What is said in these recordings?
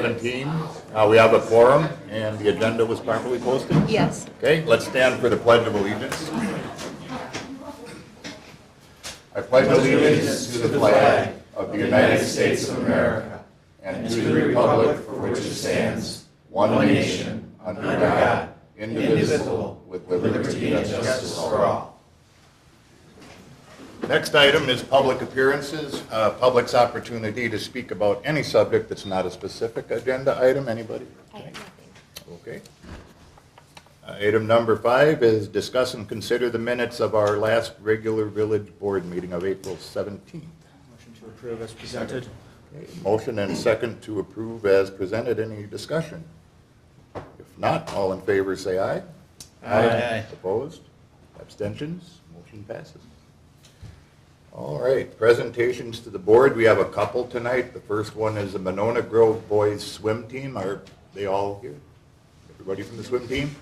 2017. We have a quorum, and the agenda was properly posted? Yes. Okay, let's stand for the Pledge of Allegiance. I pledge allegiance to the flag of the United States of America and to the republic for which it stands, one nation, under God, indivisible, with liberty and justice for all. Next item is public appearances, public's opportunity to speak about any subject that's not a specific agenda item. Anybody? I have nothing. Okay. Item number 5 is discuss and consider the minutes of our last regular village board meeting of April 17th. Motion to approve as presented. Okay, motion and second to approve as presented. Any discussion? If not, all in favor say aye. Aye. Opposed? Abstentions? Motion passes. All right, presentations to the board. We have a couple tonight. The first one is the Monona Grove Boys Swim Team. Are they all here? Everybody from the swim team?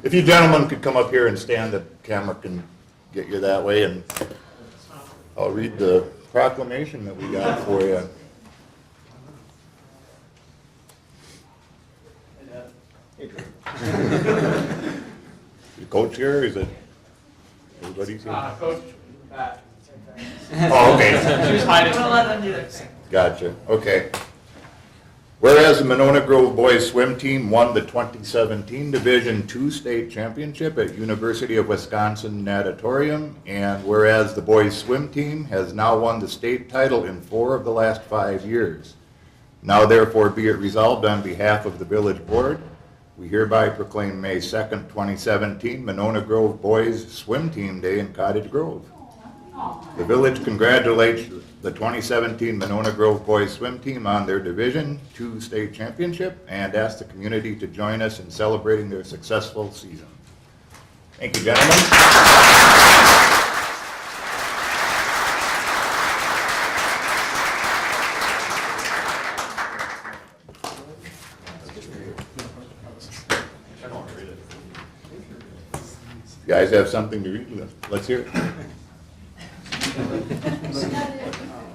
If you gentlemen could come up here and stand, the camera can get you that way, and I'll read the proclamation that we got for you. The coach here, is it? Everybody's here? Coach, back. Oh, okay. She was hiding. We'll let them do their thing. Gotcha, okay. Whereas the Monona Grove Boys Swim Team won the 2017 Division II State Championship at University of Wisconsin Natatorium, and whereas the boys swim team has now won the state title in 4 of the last 5 years. Now therefore be it resolved on behalf of the village board, we hereby proclaim May 2nd, 2017 Monona Grove Boys Swim Team Day in Cottage Grove. The village congratulates the 2017 Monona Grove Boys Swim Team on their Division II State Championship and asks the community to join us in celebrating their successful season. Thank you, gentlemen. You guys have something to read? Let's hear it.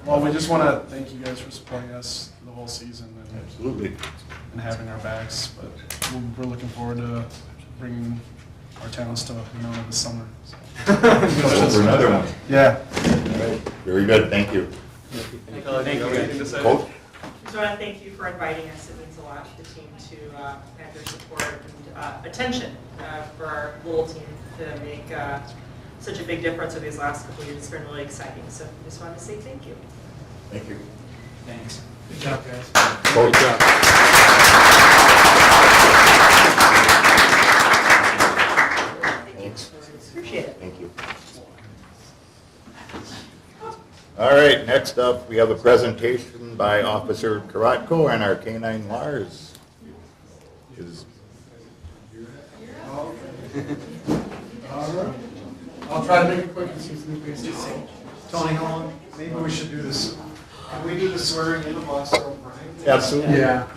Well, we just want to thank you guys for supporting us the whole season Absolutely. and having our backs. But we're looking forward to bringing our talents to Monona this summer. So. For another one. Yeah. All right. Very good. Thank you. Thank you. Anything to say? Coach? I just want to thank you for inviting us. It means a lot to the team to have your support and attention for our little team to make such a big difference over these last couple of years. It's been really exciting. So I just wanted to say thank you. Thank you. Thanks. Good job, guys. Coach? Thanks. Appreciate it. Thank you. All right, next up, we have a presentation by Officer Karatko and our K-9 Lars. I'll try to make it quick and see some new faces. Tony, how long? Maybe we should do this. Can we do the swearing in of Officer O'Brien? Absolutely. Yeah.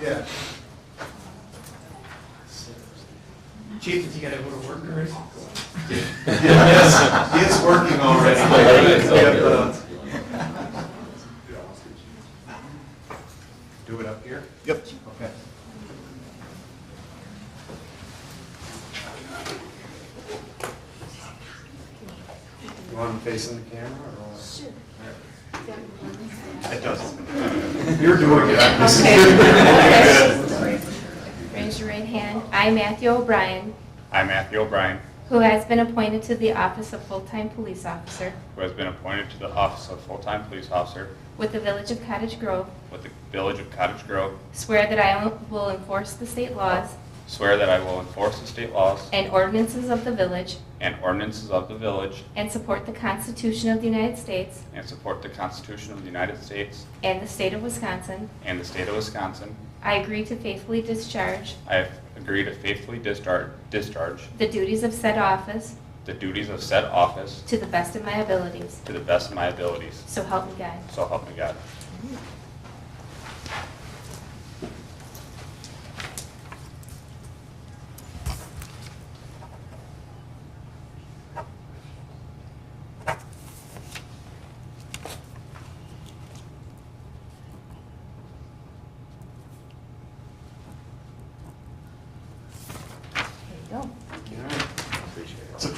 Chief, did you gotta go to work already? Yes, he is working already. Do it up here? Yep. Okay. You want him facing the camera or what? Sure. It does. You're doing it. Okay. Raise your right hand. I, Matthew O'Brien, I, Matthew O'Brien, who has been appointed to the office of full-time police officer who has been appointed to the office of full-time police officer with the village of Cottage Grove, with the village of Cottage Grove, swear that I will enforce the state laws swear that I will enforce the state laws and ordinances of the village and ordinances of the village and support the Constitution of the United States and support the Constitution of the United States and the state of Wisconsin. and the state of Wisconsin. I agree to faithfully discharge I have agreed to faithfully discharge the duties of said office the duties of said office to the best of my abilities. to the best of my abilities. So help me God. So help me God.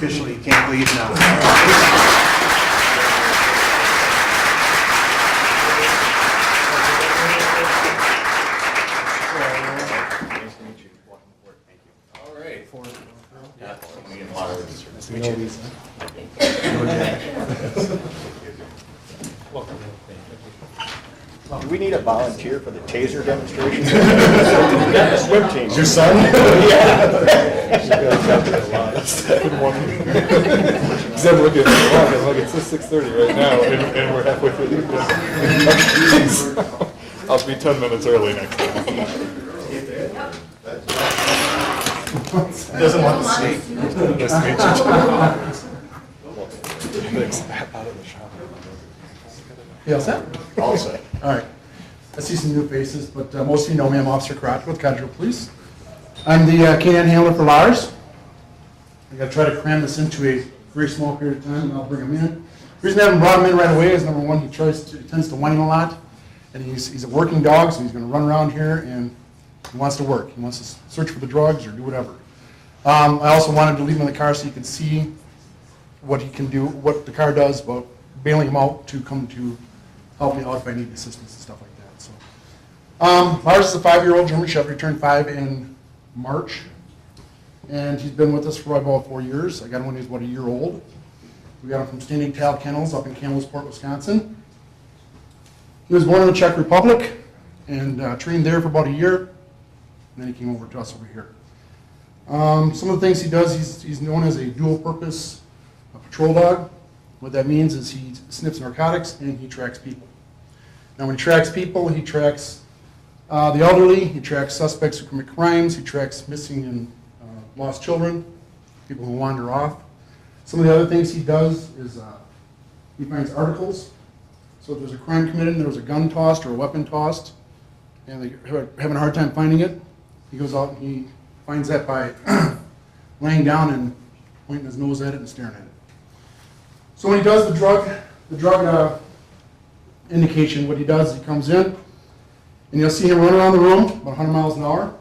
Officially, you can't leave now. All right. Do we need a volunteer for the taser demonstration? Swim team. Your son? He's never looking at the clock, and look, it's 6:30 right now, and we're halfway through the I'll be 10 minutes early next time. Doesn't want to see. Nice to meet you. Thanks. Out of the shop. You all set? All set. All right. I see some new faces, but most of you know me. I'm Officer Crotch with Cottrell Police. I'm the K-9 handler for Lars. I got to try to cram this into a very small period of time, and I'll bring him in. The reason I haven't brought him in right away is, number one, he tends to whine a lot, and he's a working dog, so he's going to run around here, and he wants to work. He wants to search for the drugs or do whatever. I also wanted to leave him in the car so you can see what he can do, what the car does, but bailing him out to come to help me out if I need assistance and stuff like that. So, Lars is a 5-year-old German Shepherd. He turned 5 in March, and he's been with us for about 4 years. I got him when he was about a year old. We got him from Standing Tal Kennels up in Campbellsport, Wisconsin. He was born in the Czech Republic and trained there for about a year, and then he came over to us over here. Some of the things he does, he's known as a dual-purpose patrol dog. What that means is he sniffs narcotics and he tracks people. Now when he tracks people, he tracks the elderly, he tracks suspects who commit crimes, he tracks missing and lost children, people who wander off. Some of the other things he does is he finds articles. So if there's a crime committed and there was a gun tossed or a weapon tossed, and they're having a hard time finding it, he goes out and he finds that by laying down and pointing his nose at it and staring at it. So when he does the drug indication, what he does is he comes in, and you'll see him run around the room about 100 miles an hour.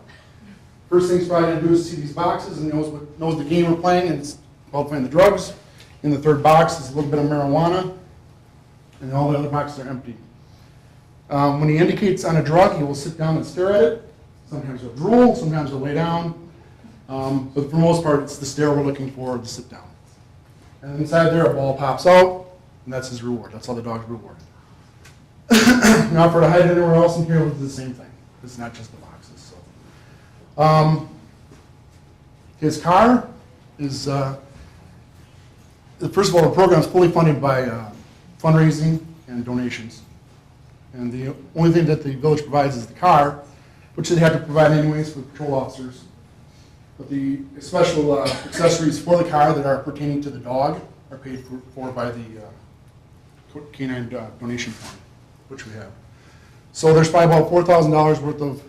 First thing he's probably going to do is see these boxes and knows the game we're playing, and it's called playing the drugs. In the third box is a little bit of marijuana, and all the other boxes are empty. When he indicates on a drug, he will sit down and stare at it. Sometimes he'll drool, sometimes he'll lay down, but for the most part, it's the stare we're looking for, the sit down. And inside there, a ball pops out, and that's his reward. That's all the dog's reward. Now, for to hide it anywhere else in here, we'll do the same thing. It's not just the boxes. So, his car is, first of all, the program is fully funded by fundraising and donations. And the only thing that the village provides is the car, which they have to provide anyways for patrol officers. But the special accessories for the car that are pertaining to the dog are paid for by the K-9 donation fund, which we have. So there's probably about $4,000 worth of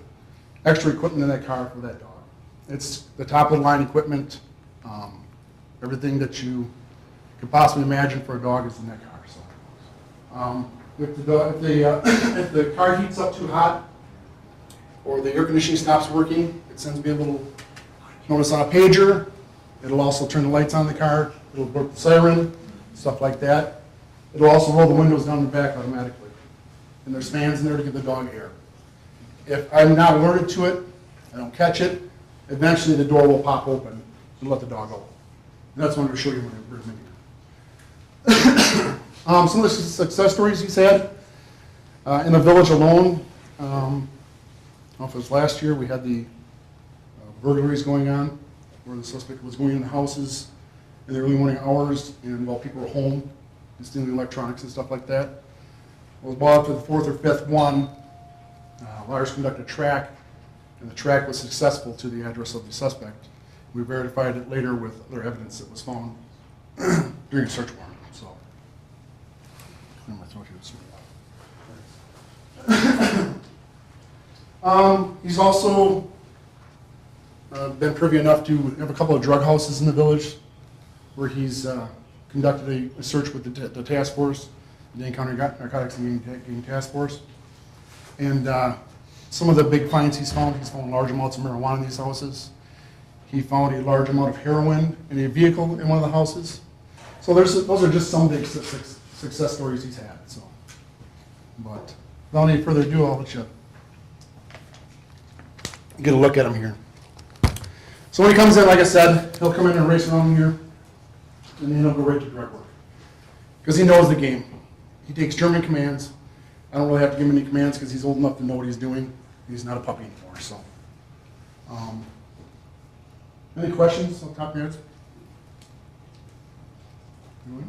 extra equipment in that car for that dog. It's the top of the line equipment. Everything that you could possibly imagine for a dog is in that car. So, if the car heats up too hot or the air conditioning stops working, it sends me a little notice on a pager. It'll also turn the lights on the car. It'll work the siren, stuff like that. It'll also roll the windows down the back automatically. And there's fans in there to give the dog air. If I'm not alerted to it, I don't catch it, eventually the door will pop open and let the dog out. And that's what I'm going to show you when I bring him in here. Some of the success stories he's had in the village alone. I don't know if it was last year, we had the burglaries going on, where the suspect was going in the houses in the early morning hours, and while people were home, and stealing electronics and stuff like that. Well, about after the 4th or 5th one, Lars conducted a track, and the track was successful to the address of the suspect. We verified it later with other evidence that was found during a search warrant. So, clear my throat here. He's also been privy enough to have a couple of drug houses in the village where he's conducted a search with the task force, the Dane County Narcotics and Gang Task Force. And some of the big finds he's found large amounts of marijuana in these houses. He found a large amount of heroin in a vehicle in one of the houses. So those are just some big success stories he's had. So, but without any further ado, I'll let you get a look at him here. So when he comes in, like I said, he'll come in and race around here, and then he'll go right to direct work. Because he knows the game. He takes German commands. I don't really have to give him any commands because he's old enough to know what he's doing. He's not a puppy anymore, so. Any questions on top of your heads? Okay.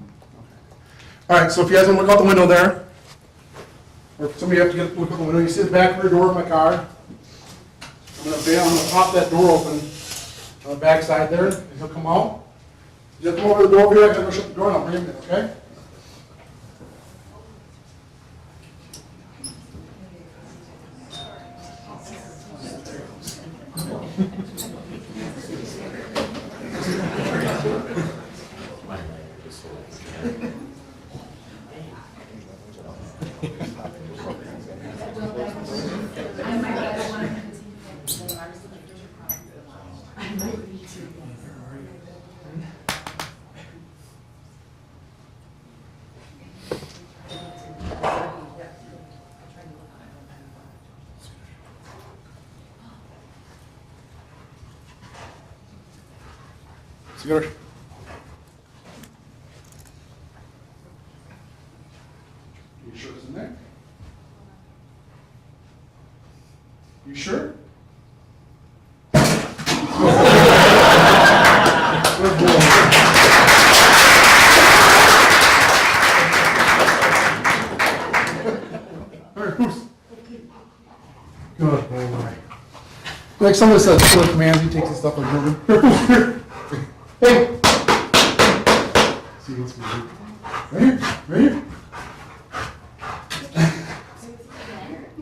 All right, so if you guys want to look out the window there, or if somebody have to look out the window, you see the back rear door of my car. I'm going to pop that door open on the back side there, and he'll come out. You have to come over to the door over here, I gotta go shut the door, and I'll bring him in, okay? Cigar. You sure it's in there? You sure? Good boy. All right, who's? Good boy. Like some of the little commands, he takes his stuff and moves it. Hey! See what's moving. Right here, right here.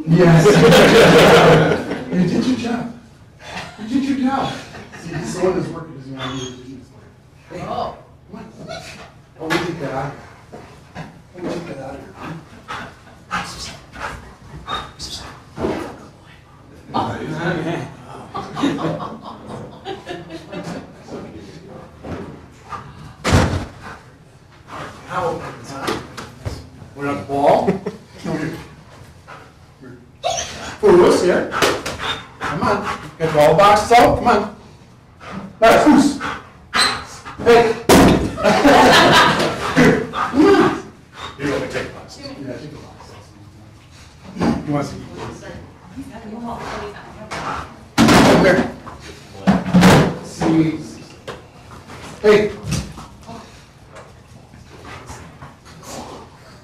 Yes. You did your job. You did your job. See, this one is working because you want to do it. Hey, come on. Oh, let me take that out of here. Let me take that out of here. We're on the ball. Fools here. Come on. Get all boxes out. Come on. Nice. Fools. Hey. Come on. You want to take boxes? Yeah, take the boxes. You want to see? Come here. See. Hey.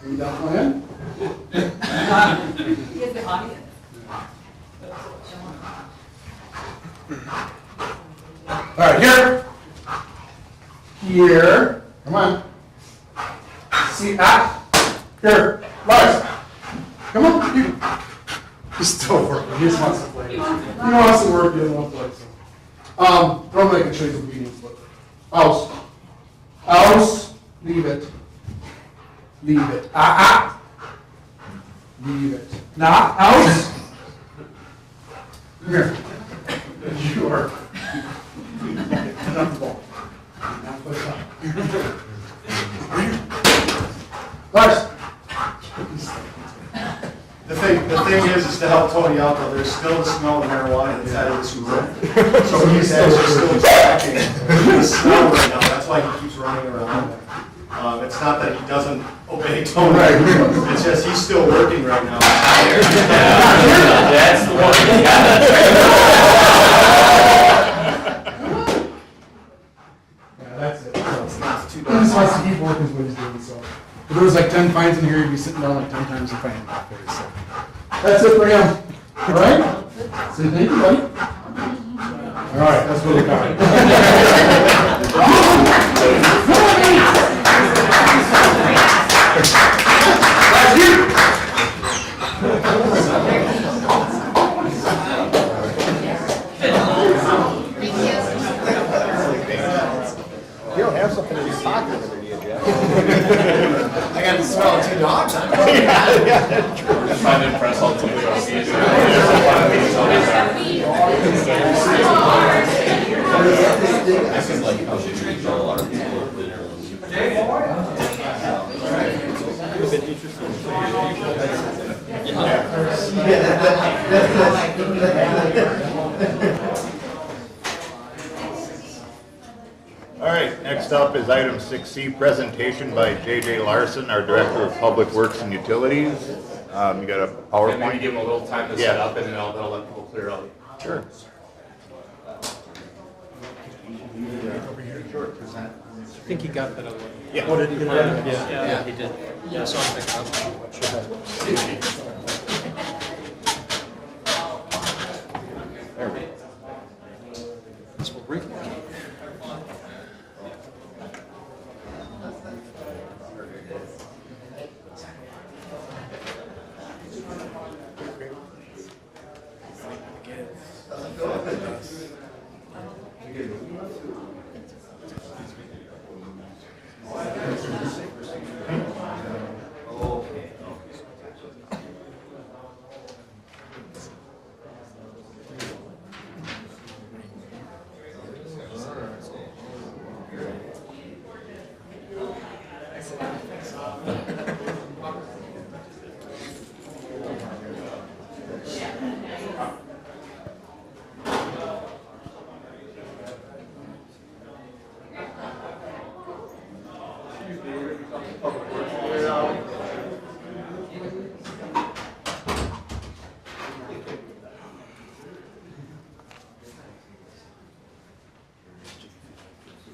You done playing? All right, here. Here. Come on. See, here. Lars. Come on. You. He's still working. He just wants to play. He wants to work. He doesn't want to play. So. Normally I can show you the obedience, but. House. House. Leave it. Leave it. Leave it. Now, out. Come here. You are. Not the ball. Now push up. Lars. The thing is to help Tony out, though, there's still the smell of marijuana inside of the sewer. So he's actually still tracking the smell right now. That's why he keeps running around. It's not that he doesn't obey Tony. Right. It's just he's still working right now. That's the one. Yeah, that's it. So, he just wants to keep working what he's doing. So, if there was like 10 fines in here, he'd be sitting down like 10 times the fine. So, that's it for him. All right? Say thank you, buddy. All right, that's what we got. You don't have something in your pocket over there, do you, Jeff? I got the smell of 2 dogs. I find it impressive to All right, next up is item 6C, presentation by J.J. Larson, our Director of Public Works and Utilities. You got a And maybe PowerPoint? give them a little time to Yeah. set up, and then that'll let people clear out. Sure. I think he got that other one. Yeah. Yeah, he did. Yeah, so I'll pick it up. There we go. This will read.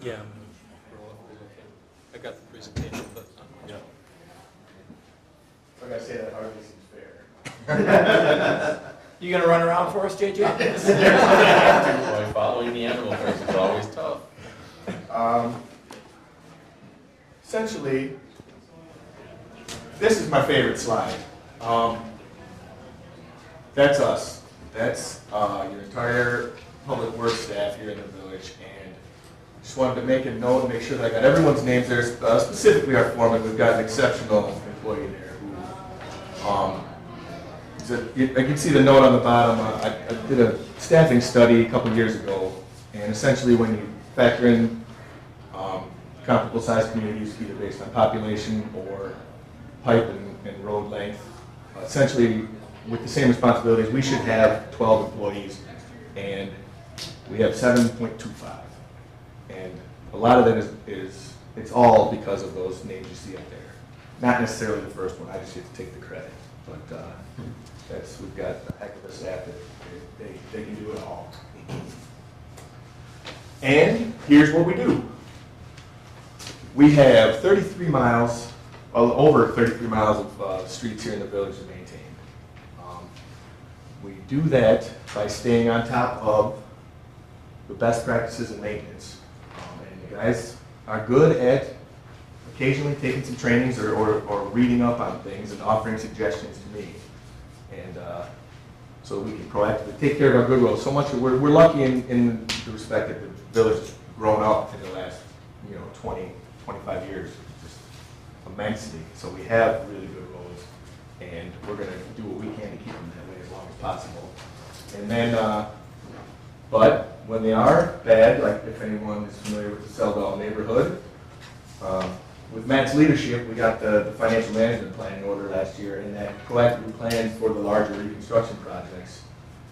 Yeah. I got the presentation, but. Yeah. I gotta say that hardly seems fair. You gonna run around for us, JJ? Boy, following the animal first is always tough. Essentially, this is my favorite slide. That's us. That's your entire public works staff here in the village, and just wanted to make a note and make sure that I got everyone's names there, specifically our foreman. We've got an exceptional employee there who, I can see the note on the bottom. I did a staffing study a couple years ago, and essentially when you factor in comparable sized communities, either based on population or pipe and road length, essentially with the same responsibilities, we should have 12 employees, and we have 7.25. And a lot of that is it's all because of those names you see up there. Not necessarily the first one, I just get to take the credit. But we've got a heck of a staff that they can do it all. And here's what we do. We have 33 miles, well, over 33 miles of streets here in the village to maintain. We do that by staying on top of the best practices in maintenance. And the guys are good at occasionally taking some trainings or reading up on things and offering suggestions to me. And so we can proactively take care of our good roads. So much, we're lucky in the respect that the village has grown up in the last 20, 25 years, just immensely. So we have really good roads, and we're going to do what we can to keep them that way as long as possible. And then, but when they are bad, like if anyone is familiar with the Seldall neighborhood, with Matt's leadership, we got the financial management plan in order last year, and that proactively planned for the larger reconstruction projects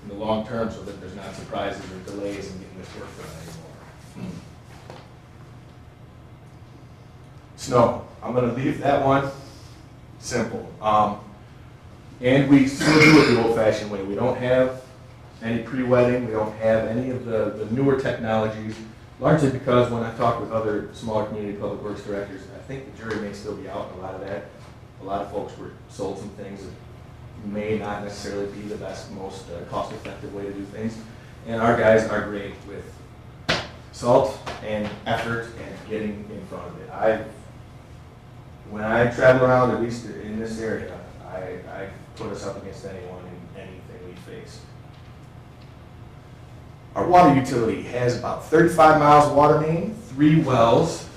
in the long term so that there's not surprises or delays in getting this work done anymore. Snow. I'm going to leave that one simple. And we still do it the old-fashioned way. We don't have any pre-wetting. We don't have any of the newer technologies, largely because when I talk with other smaller community public works directors, I think the jury may still be out in a lot of that. A lot of folks were sold some things that may not necessarily be the best, most cost-effective way to do things. And our guys are great with salt and effort and getting in front of it. When I travel around, at least in this area, I put us up against anyone in anything we face. Our water utility has about 35 miles of water main, 3 wells.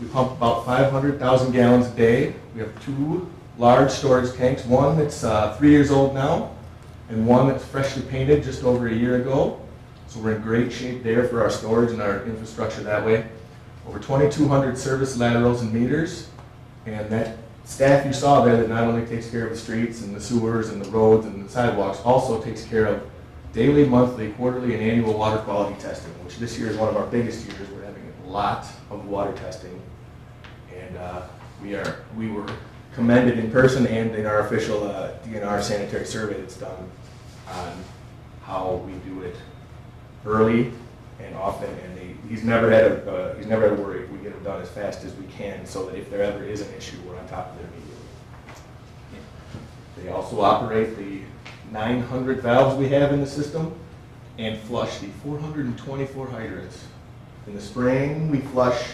We pump about 500,000 gallons a day. We have 2 large storage tanks, one that's 3 years old now, and one that's freshly painted just over a year ago. So we're in great shape there for our storage and our infrastructure that way. Over 2,200 service laterals and meters, and that staff you saw there that not only takes care of the streets and the sewers and the roads and the sidewalks, also takes care of daily, monthly, quarterly, and annual water quality testing, which this year is one of our biggest years. We're having a lot of water testing. And we were commended in person and in our official DNR sanitary survey that's done on how we do it early and often. And he's never had a worry. We get it done as fast as we can, so that if there ever is an issue, we're on top of it immediately. They also operate the 900 valves we have in the system and flush the 424 hydrants. In the spring, we flush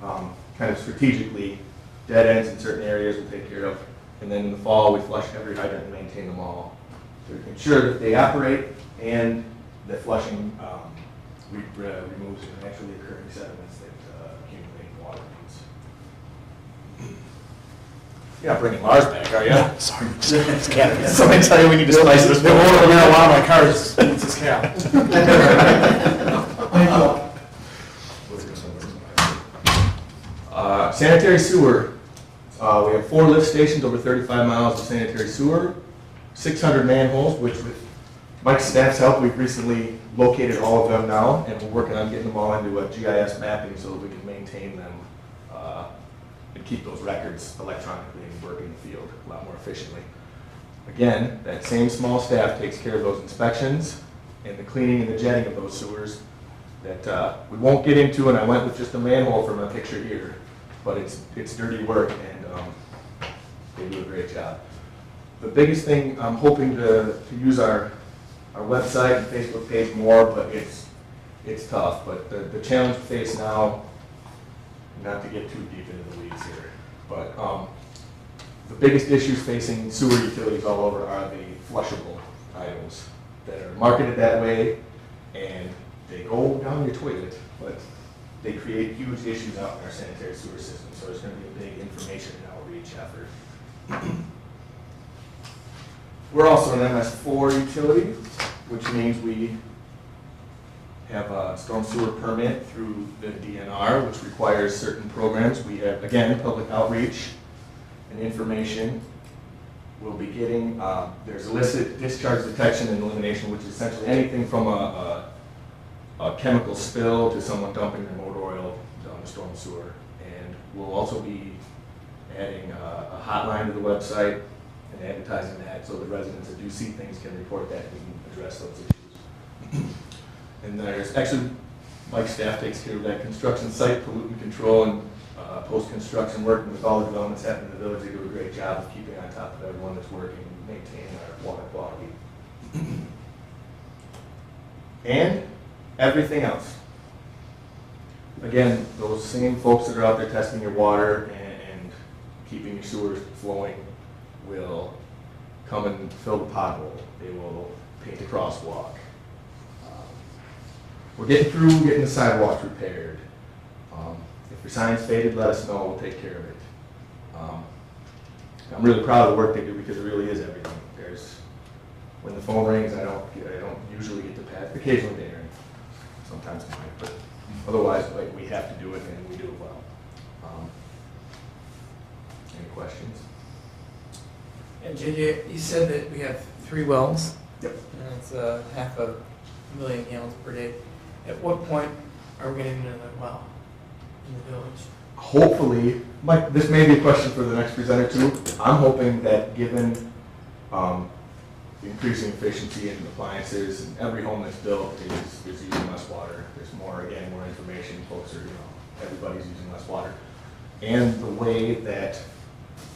kind of strategically dead ends in certain areas we'll take care of. And then in the fall, we flush every hydrant and maintain them all to ensure that they operate and that flushing removes the naturally occurring sediments that accumulate in water mains. You're not bringing Mars back, are you? Sorry. It's cannabis. Somebody tell you we need to spice this. They won't marijuana my car, it's this cap. Sanitary sewer. We have 4 lift stations, over 35 miles of sanitary sewer, 600 manholes, which with Mike's staff's help, we've recently located all of them now, and we're working on getting them all into a GIS mapping so that we can maintain them and keep those records electronically and work in the field a lot more efficiently. Again, that same small staff takes care of those inspections and the cleaning and the jetting of those sewers that we won't get into, and I went with just a manhole for my picture here, but it's dirty work, and they do a great job. The biggest thing, I'm hoping to use our website and Facebook page more, but it's tough. But the challenge we face now, not to get too deep into the weeds here, but the biggest issues facing sewer utilities all over are the flushable items that are marketed that way, and they go down your toilet, but they create huge issues out in our sanitary sewer system. So there's going to be a big information and outreach effort. We're also an MS4 utility, which means we have a storm sewer permit through the DNR, which requires certain programs. We have, again, public outreach and information. We'll be getting, there's illicit discharge detection and elimination, which is essentially anything from a chemical spill to someone dumping their motor oil down the storm sewer. And we'll also be adding a hotline to the website and advertising that so the residents that do see things can report that and we can address those issues. And there's actually, Mike's staff takes care of that construction site pollutant control and post-construction, working with all the developments happening in the village. They do a great job of keeping on top of everyone that's working and maintaining our water quality. And everything else. Again, those same folks that are out there testing your water and keeping your sewers flowing will come and fill the pothole. They will paint a crosswalk. We're getting the sidewalks repaired. If your sign's faded, let us know. We'll take care of it. I'm really proud of the work they do because it really is everything. When the phone rings, I don't usually get the pass. Occasionally they ring. Sometimes I might, but otherwise, we have to do it and we do it well. Any questions? And JJ, you said that we have 3 wells. Yep. And it's 500,000 gallons per day. At what point are we getting another well in the village? Hopefully, Mike, this may be a question for the next presenter too. I'm hoping that given the increasing efficiency in appliances and every home that's built is using less water. There's more information. Folks are, everybody's using less water. And the way that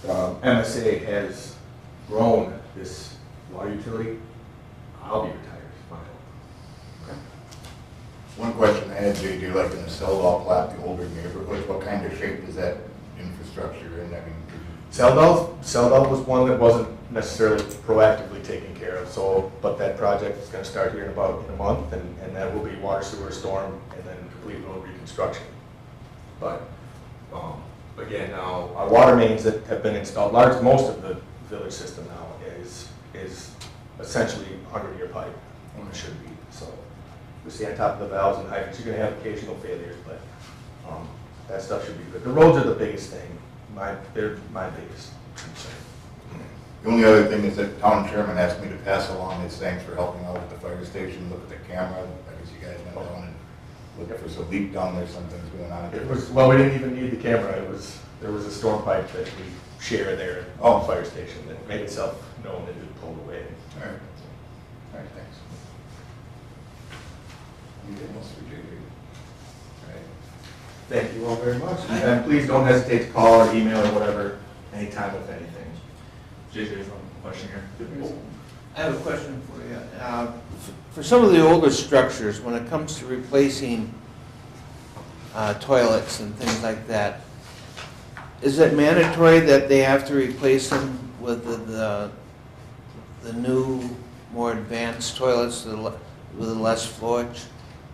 MSA has grown this water utility, I'll be retired. One question I had, JJ, like in the Seldall plat, the older neighborhoods, what kind of shape is that infrastructure in? I mean, Seldall was one that wasn't necessarily proactively taken care of. But that project is going to start here in a month, and that will be water, sewer, storm, and then complete road reconstruction. But again, now our water mains that have been installed, most of the village system now is essentially 100-year pipe, or it should be. So we stay on top of the valves and hydrants. You're going to have occasional failures, but that stuff should be good. The roads are the biggest thing. they're my biggest concern. The only other thing is that town chairman asked me to pass along his thanks for helping out at the fire station, look at the camera. I guess you guys went down and looked for some leak down there, something's going on. It was, well, we didn't even need the camera. There was a storm pipe that we share there at the fire station that made itself known and it pulled away. All right. All right, thanks. Anything else for JJ? All right. Thank you all very much. And please don't hesitate to call or email or whatever, anytime with anything. JJ's on the question here. I have a question for you. For some of the older structures, when it comes to replacing toilets and things like that, is it mandatory that they have to replace them with the new, more advanced toilets with less flowage?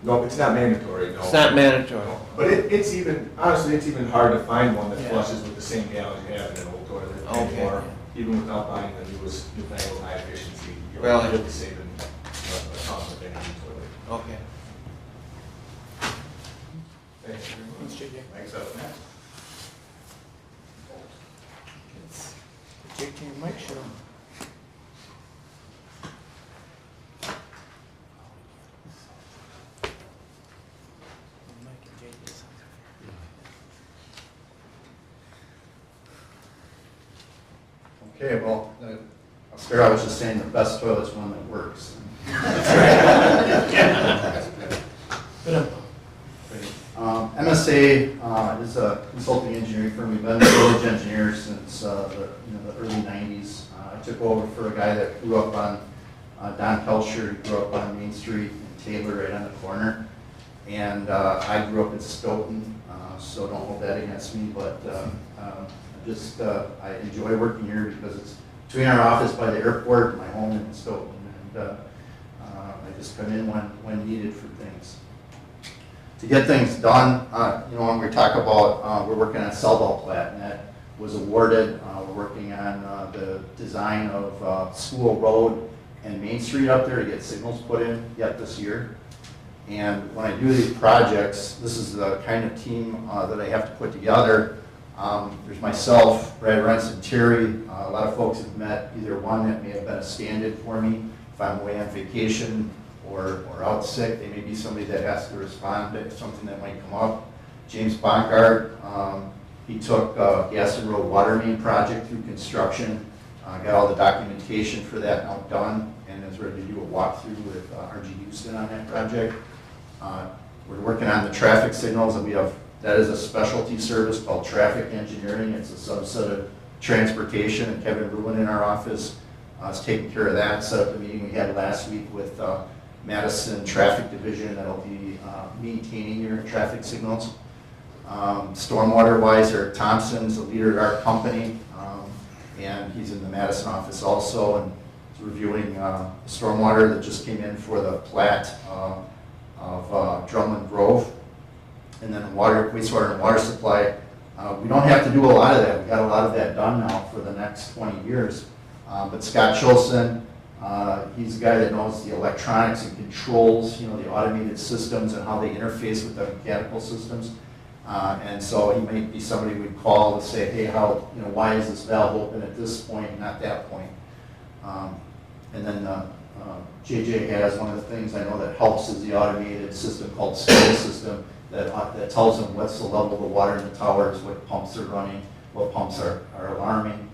No, it's not mandatory, no. It's not mandatory. No. But it's even, honestly, it's even hard to find one that flushes with the same gallons you have in an old toilet anymore. Even without buying the newfangled high efficiency, you're really saving a ton with any new toilet. Okay. Thanks very much. Thanks, JJ. Thanks, up next. JJ, your mic show. Okay, well, I'll start out with just saying the best toilet's one that works. MSA is a consulting engineering firm. We've been village engineers since the early 90s. I took over for a guy that grew up on Don Pelcher. He grew up on Main Street and Taylor right on the corner. And I grew up in Stoughton, so don't hold that against me, but I enjoy working here because it's between our office by the airport and my home in Stoughton, and I just come in when needed for things. To get things done, when we talk about, we're working on Cell Plat, and that was awarded. We're working on the design of School Road and Main Street up there to get signals put in yet this year. And when I do these projects, this is the kind of team that I have to put together. There's myself, Brad Rents, and Terry. A lot of folks have met either one that may have been a stand-in for me if I'm away on vacation or out sick. They may be somebody that has to respond to something that might come up. James Bonkard, he took Gaston Road water main project through construction, got all the documentation for that now done, and is ready to do a walkthrough with RG Houston on that project. We're working on the traffic signals, and that is a specialty service called traffic engineering. It's a subset of transportation, and Kevin Ruin in our office is taking care of that. Set up the meeting we had last week with Madison Traffic Division that'll be maintaining your traffic signals. Stormwater-wise, Eric Thompson's the leader of our company, and he's in the Madison office also, and he's reviewing stormwater that just came in for the plat of Drumlin Grove. And then wastewater and water supply. We don't have to do a lot of that. We got a lot of that done now for the next 20 years. But Scott Schulson, he's the guy that knows the electronics and controls, the automated systems and how they interface with the mechanical systems. And so he might be somebody we'd call to say, hey, why is this valve open at this point, not that point? And then JJ has one of the things I know that helps is the automated system called SCADA system. That tells them what's the level of the water in the towers, what pumps are running, what pumps are alarming,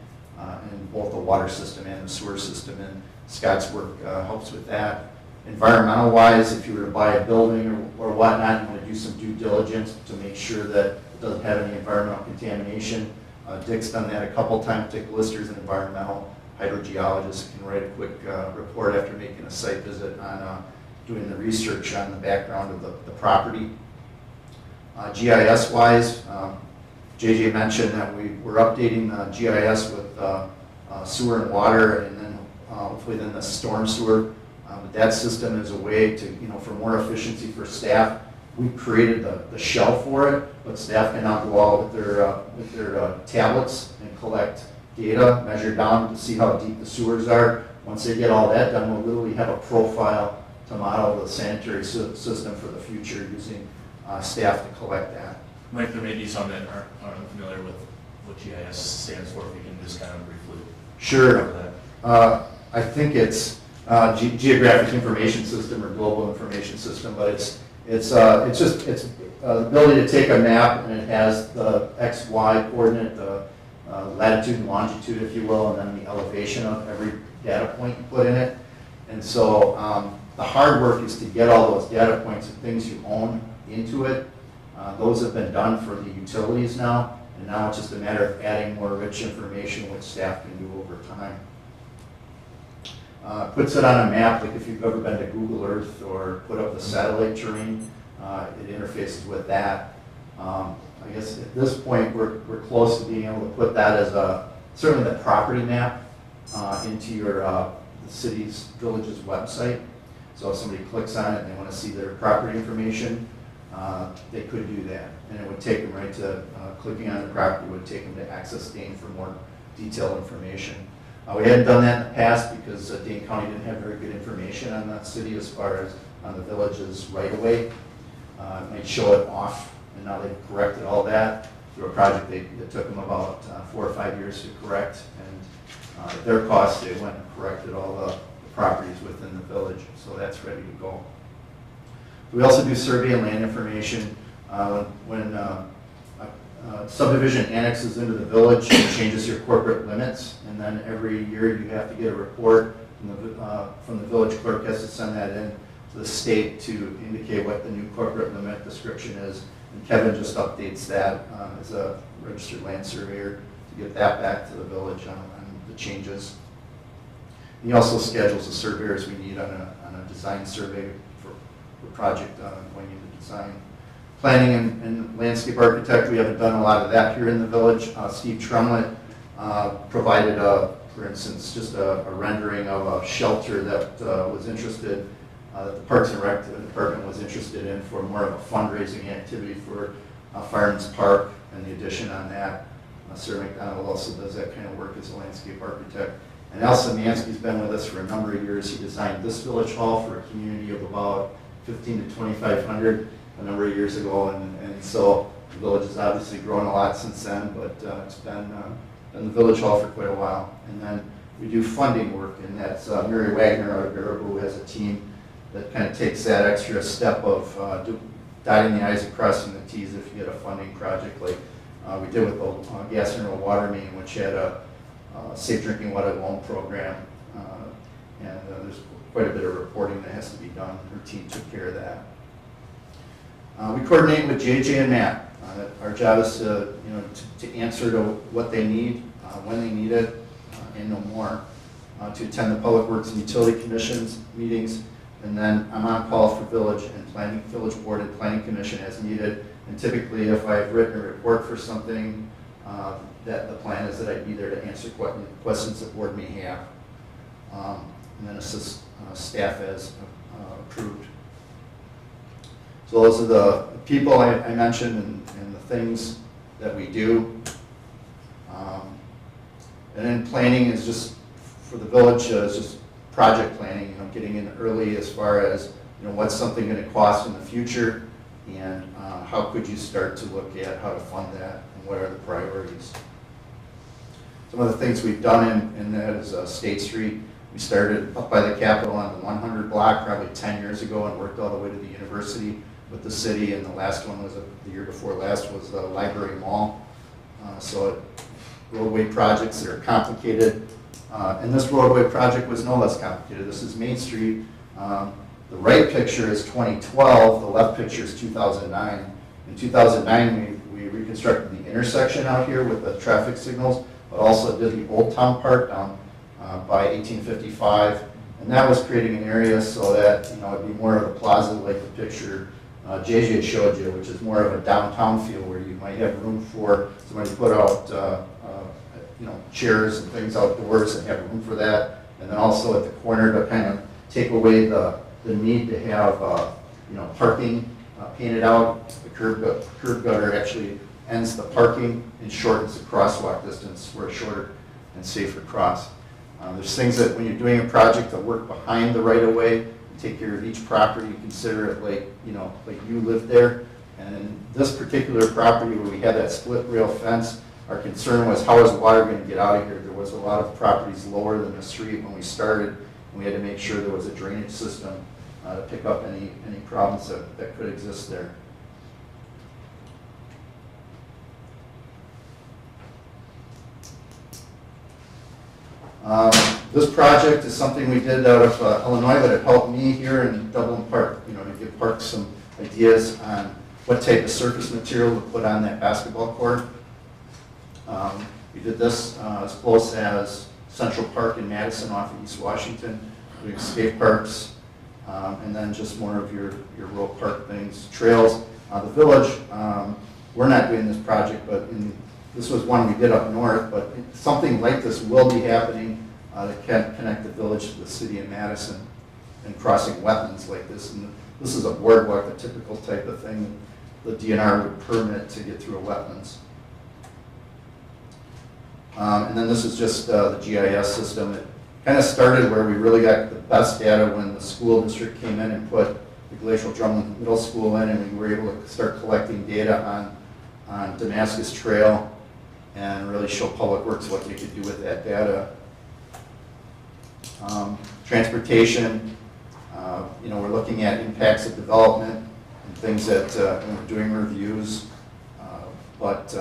in both the water system and the sewer system. And Scott's work helps with that. Environmental-wise, if you were to buy a building or whatnot, you want to do some due diligence to make sure that it doesn't have any environmental contamination. Dick's done that a couple times. Dick Lister's an environmental hydrogeologist, can write a quick report after making a site visit on doing the research on the background of the property. GIS-wise, JJ mentioned that we're updating GIS with sewer and water, and then hopefully then the storm sewer. But that system is a way to, for more efficiency for staff. We've created the shell for it, but staff can now go out with their tablets and collect data, measure down to see how deep the sewers are. Once they get all that done, we'll literally have a profile to model the sanitary system for the future using staff to collect that. Like there may be some that aren't familiar with what GIS stands for, if you can just kind of briefly Sure. cover that. I think it's Geographic Information System or Global Information System, but it's the ability to take a map and it has the X, Y coordinate, the latitude and longitude, if you will, and then the elevation of every data point you put in it. And so the hard work is to get all those data points and things you own into it. Those have been done for the utilities now, and now it's just a matter of adding more rich information, which staff can do over time. Puts it on a map, like if you've ever been to Google Earth or put up the satellite terrain, it interfaces with that. I guess at this point, we're close to being able to put that as certainly the property map into your the city's, village's website. So if somebody clicks on it and they want to see their property information, they could do that. And it would take them right to, clicking on the property would take them to Access Dane for more detailed information. We hadn't done that in the past because Dane County didn't have very good information on that city as far as on the village's right-of-way. It might show it off, and now they've corrected all that through a project that took them about 4 or 5 years to correct. And at their cost, they went and corrected all the properties within the village, so that's ready to go. We also do survey and land information. When subdivision annexes into the village, it changes your corporate limits, and then every year you have to get a report from the village clerk, has to send that in to the state to indicate what the new corporate limit description is. And Kevin just updates that as a registered land surveyor to get that back to the village on the changes. He also schedules the surveyors we need on a design survey for project going into design. Planning and landscape architect, we haven't done a lot of that here in the village. Steve Trumlett provided, for instance, just a rendering of a shelter that was interested, that the Parks and Rec department was interested in for more of a fundraising activity for Fireman's Park and the addition on that. Sir McDonald also does that kind of work as a landscape architect. And Al Samansky's been with us for a number of years. He designed this village hall for a community of about 15 to 2,500 a number of years ago, and so the village has obviously grown a lot since then, but it's been in the village hall for quite a while. And then we do funding work, and that's Mary Wagner out of Baraboo, who has a team that kind of takes that extra step of dotting the I's and crossing the T's if you get a funding project like we did with the gas and oil water main, which had a safe drinking water loan program, and there's quite a bit of reporting that has to be done. Her team took care of that. We coordinate with JJ and Matt. Our job is to answer to what they need, when they need it, and no more. To attend the Public Works and Utility Commission's meetings, and then I'm on call for village board and planning commission as needed. And typically, if I've written a report for something, that the plan is that I'd be there to answer questions the board may have, and then assist staff as approved. So those are the people I mentioned and the things that we do. And then planning is just, for the village, is just project planning, getting in early as far as, what's something going to cost in the future, and how could you start to look at how to fund that, and what are the priorities. Some of the things we've done in that is State Street. We started up by the Capitol on the 100 block probably 10 years ago and worked all the way to the university with the city, and the last one was the year before last was the Library Mall. So roadway projects that are complicated, and this roadway project was no less complicated. This is Main Street. The right picture is 2012, the left picture is 2009. In 2009, we reconstructed the intersection out here with the traffic signals, but also did the Old Town Park down by 1855, and that was creating an area so that it'd be more of a plaza like the picture JJ showed you, which is more of a downtown feel where you might have room for somebody to put out chairs and things outdoors and have room for that, and then also at the corner to kind of take away the need to have parking painted out. The curb gutter actually ends the parking and shortens the crosswalk distance for a shorter and safer cross. There's things that when you're doing a project that work behind the right of way, take care of each property, consider it like you live there. And in this particular property where we had that split rail fence, our concern was, how is water going to get out of here? There was a lot of properties lower than the street when we started, and we had to make sure there was a drainage system to pick up any problems that could exist there. This project is something we did out of Illinois, but it helped me here in Dublin Park, to give Park some ideas on what type of surface material to put on that basketball court. We did this as close as Central Park in Madison off of East Washington, doing skate parks, and then just more of your rural park things, trails. The village, we're not doing this project, but this was one we did up north, but something like this will be happening that can connect the village to the city of Madison and crossing wetlands like this. And this is a boardwalk, the typical type of thing that the DNR would permit to get through a wetlands. And then this is just the GIS system. It kind of started where we really got the best data when the school district came in and put the Glacial Drumlin Middle School in, and we were able to start collecting data on Damascus Trail and really show Public Works what they could do with that data. Transportation, we're looking at impacts of development and things that we're doing reviews, but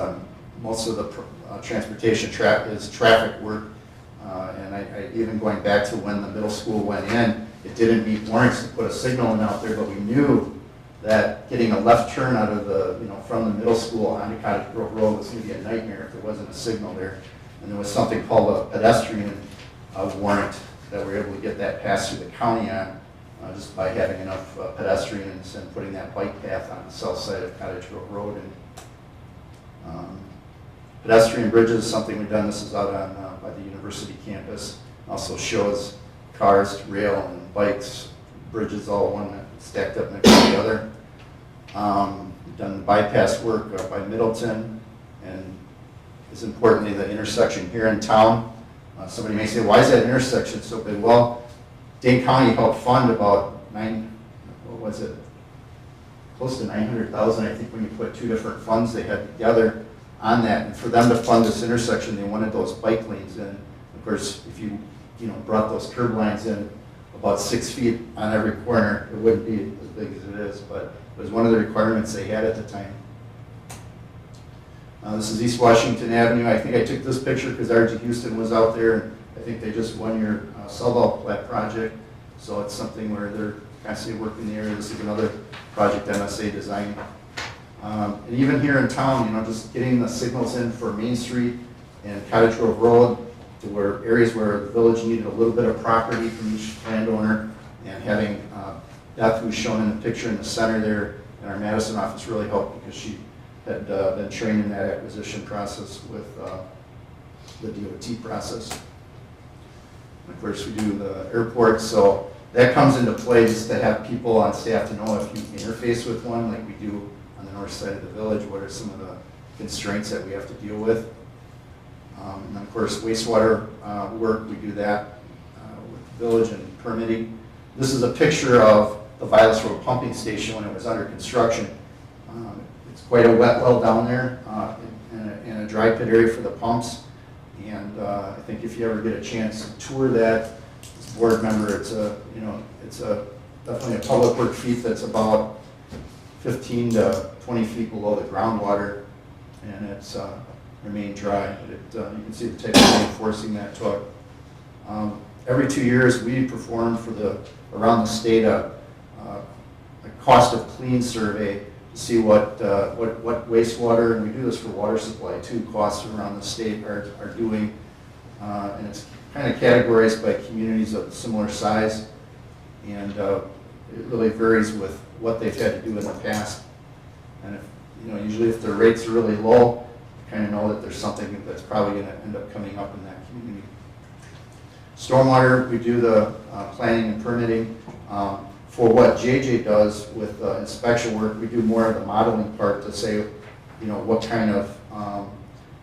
most of the transportation is traffic work, and I even going back to when the middle school went in, it didn't meet warrants to put a signal in out there, but we knew that getting a left turn out of the, from the middle school onto Cottage Grove Road was going to be a nightmare if there wasn't a signal there. And there was something called a pedestrian warrant that we were able to get that passed through the county on just by having enough pedestrians and putting that bike path on the south side of Cottage Grove Road. And pedestrian bridges is something we've done. This is out on by the university campus. Also shows cars, rail, and bikes, bridges all one stacked up next to the other. We've done the bypass work by Middleton, and is importantly the intersection here in town. Somebody may say, why is that intersection so big? Well, Dane County helped fund about close to 900,000, I think, when you put two different funds they had together on that. And for them to fund this intersection, they wanted those bike lanes in. Of course, if you brought those curb lines in about 6 feet on every corner, it wouldn't be as big as it is, but it was one of the requirements they had at the time. This is East Washington Avenue. I think I took this picture because RG Houston was out there, and I think they just won your Southall plat project, so it's something where they're constantly working in the area. This is another project MSA design. And even here in town, just getting the signals in for Main Street and Cottage Grove Road to where areas where the village needed a little bit of property from each landowner, and having Beth, who's shown in the picture in the center there, in our Madison office, really helped because she had been trained in that acquisition process with the DOT process. And of course, we do the airport, so that comes into play just to have people on staff to know if you interface with one, like we do on the north side of the village, what are some of the constraints that we have to deal with. And then of course, wastewater work, we do that with the village and permitting. This is a picture of the Vilas Road pumping station when it was under construction. It's quite a wet well down there in a dry pit area for the pumps. And I think if you ever get a chance to tour that, as a board member, it's definitely a public work feat that's about 15 to 20 feet below the groundwater, and it's remained dry. But you can see the type of reinforcing that took. Every 2 years, we perform for around the state a cost of clean survey to see what wastewater, and we do this for water supply too, costs around the state are doing. And it's kind of categorized by communities of similar size, and it really varies with what they've had to do in the past. And usually if their rates are really low, you kind of know that there's something that's probably going to end up coming up in that community. Stormwater, we do the planning and permitting. For what JJ does with inspection work, we do more of the modeling part to say, what kind of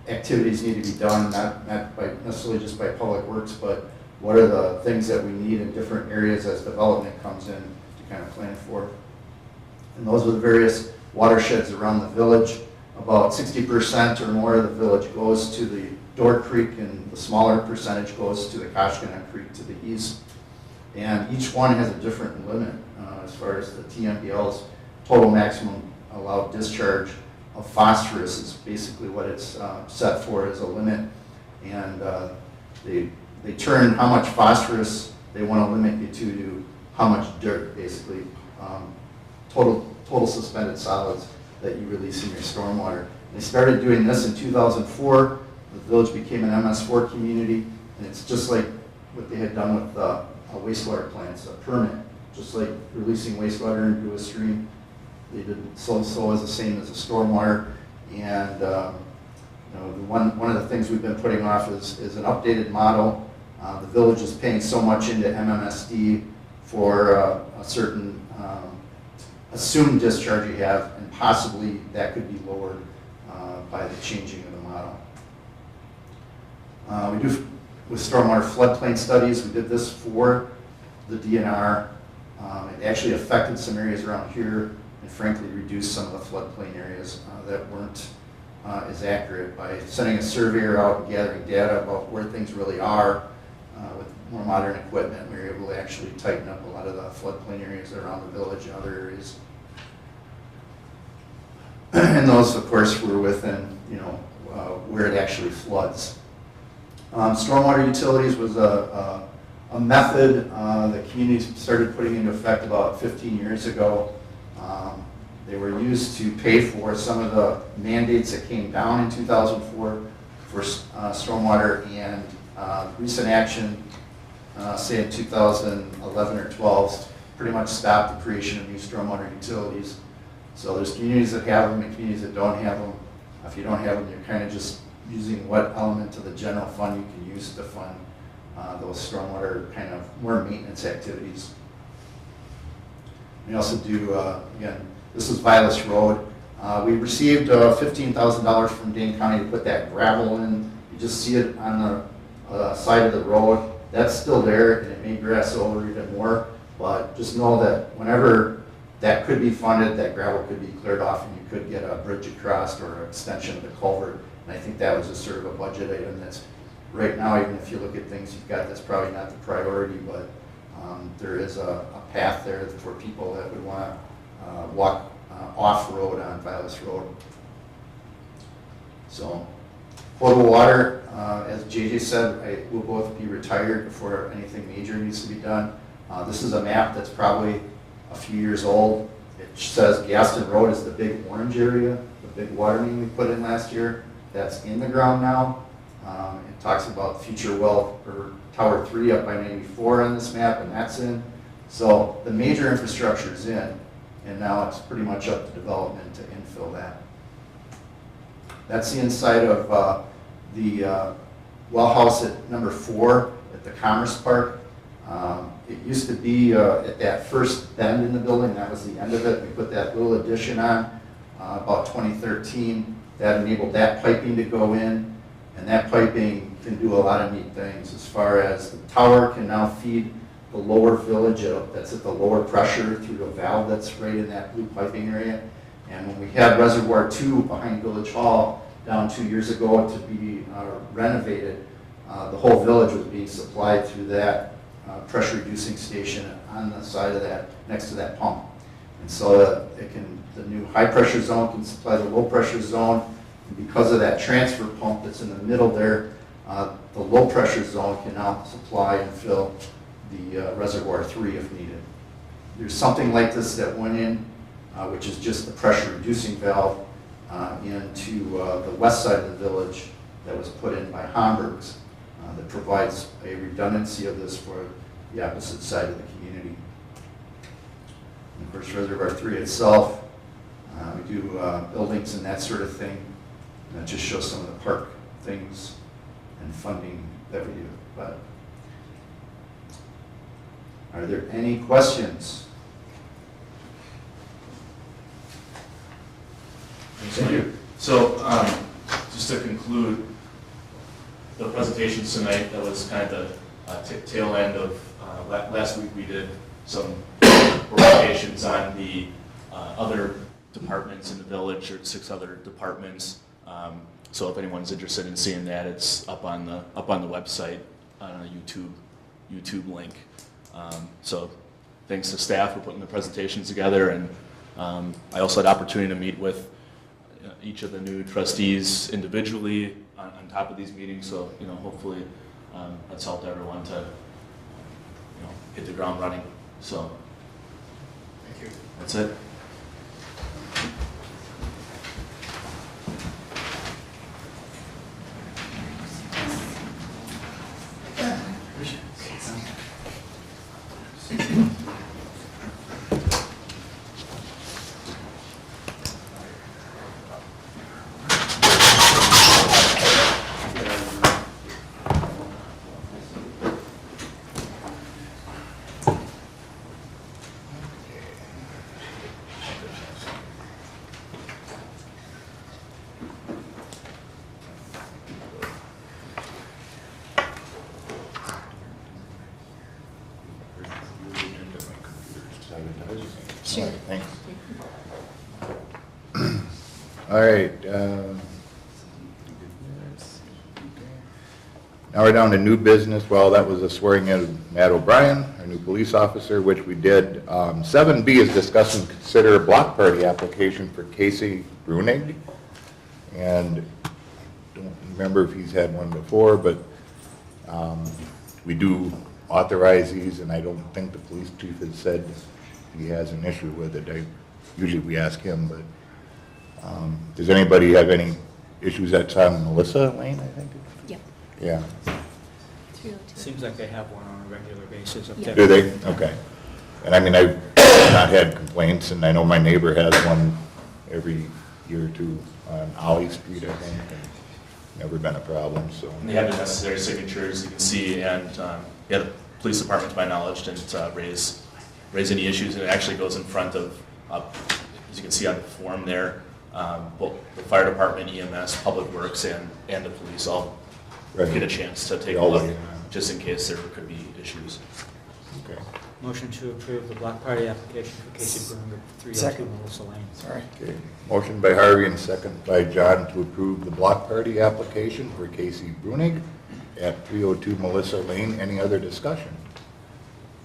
activities need to be done, not necessarily just by Public Works, but what are the things that we need in different areas as development comes in to kind of plan for. And those are the various watersheds around the village. about 60% or more of the village goes to the Door Creek, and the smaller percentage goes to the Koshkonong Creek to the east. And each one has a different limit as far as the TMDL's total maximum allowed discharge of phosphorus is basically what it's set for as a limit. And they turn how much phosphorus they want to limit you to how much dirt, basically, total suspended solids that you release in your stormwater. They started doing this in 2004. The village became an MS4 community, and it's just like what they had done with wastewater plants, a permit, just like releasing wastewater into a stream. They did so as the same as a stormwater, and one of the things we've been putting off is an updated model. The village is paying so much into MMSD for a certain assumed discharge you have, and possibly that could be lowered by the changing of the model. We do with stormwater floodplain studies. We did this for the DNR. It actually affected some areas around here, and frankly reduced some of the floodplain areas that weren't as accurate. By sending a surveyor out and gathering data about where things really are with more modern equipment, we were able to actually tighten up a lot of the floodplain areas around the village and other areas. And those, of course, were within, where it actually floods. Stormwater utilities was a method that communities started putting into effect about 15 years ago. They were used to pay for some of the mandates that came down in 2004 for stormwater, and recent action, say in 2011 or 12, pretty much stopped the creation of new stormwater utilities. So there's communities that have them and communities that don't have them. If you don't have them, you're kind of just using what element of the general fund you can use to fund those stormwater kind of more maintenance activities. We also do, again, this is Vilas Road. We received $15,000 from Dane County to put that gravel in. You just see it on the side of the road. That's still there, and it may grass over even more, but just know that whenever that could be funded, that gravel could be cleared off, and you could get a bridge across or an extension of the culvert. And I think that was just sort of a budget item that's right now, even if you look at things you've got, that's probably not the priority, but there is a path there for people that would want to walk off-road on Vilas Road. So, potable water, as JJ said, we'll both be retired before anything major needs to be done. This is a map that's probably a few years old. It says Gaston Road is the big orange area, the big water main we put in last year. That's in the ground now. It talks about future well, or Tower 3 up by 94 on this map, and that's in. So the major infrastructure is in, and now it's pretty much up to development to infill that. That's the inside of the well house at number 4 at the Commerce Park. It used to be at that first bend in the building. That was the end of it. We put that little addition on about 2013. That enabled that piping to go in, and that piping can do a lot of neat things as far as the tower can now feed the lower village that's at the lower pressure through a valve that's right in that blue piping area. And when we had Reservoir 2 behind Village Hall down 2 years ago to be renovated, the whole village was being supplied through that pressure reducing station on the side of that, next to that pump. And so the new high pressure zone can supply the low pressure zone. And because of that transfer pump that's in the middle there, the low pressure zone can now supply and fill the Reservoir 3 if needed. There's something like this that went in, which is just the pressure reducing valve into the west side of the village that was put in by Hamburg's that provides a redundancy of this for the opposite side of the community. And of course, Reservoir 3 itself, we do buildings and that sort of thing. And that just shows some of the park things and funding that we do. But are there any questions? Thank you. So, just to conclude the presentations tonight, that was kind of the tail end of last week. We did some presentations on the other departments in the village, or 6 other departments. So if anyone's interested in seeing that, it's up on the website on a YouTube link. So thanks to staff for putting the presentations together, and I also had the opportunity to meet with each of the new trustees individually on top of these meetings. So hopefully that's helped everyone to hit the ground running. So Thank you. that's it. Sure. Thanks. All right. Now we're down to new business. Well, that was a swearing in of Matt O'Brien, our new police officer, which we did. 7B is discuss and consider a block party application for Casey Brunig. And don't remember if he's had one before, but we do authorize these, and I don't think the police chief has said he has an issue with it. Usually we ask him, but does anybody have any issues? That's on Melissa Lane, I think? Yep. Yeah. 302. Seems like they have one on a regular basis up Yeah. there. Do they? Okay. And I mean, I've not had complaints, and I know my neighbor has one every year or two on Ollie Street, I think, and never been a problem, so. And they have the necessary signatures, you can see, and the police department, to my knowledge, didn't raise any issues. And it actually goes in front of, as you can see on the form there, both the fire department, EMS, Public Works, and the police all get a chance to take a look, just in case there could be issues. Okay. Motion to approve the block party application for Casey Brunig, 302 Second. Melissa Lane. Sorry. Okay. Motion by Harvey and second by John to approve the block party application for Casey Brunig at 302 Melissa Lane. Any other discussion?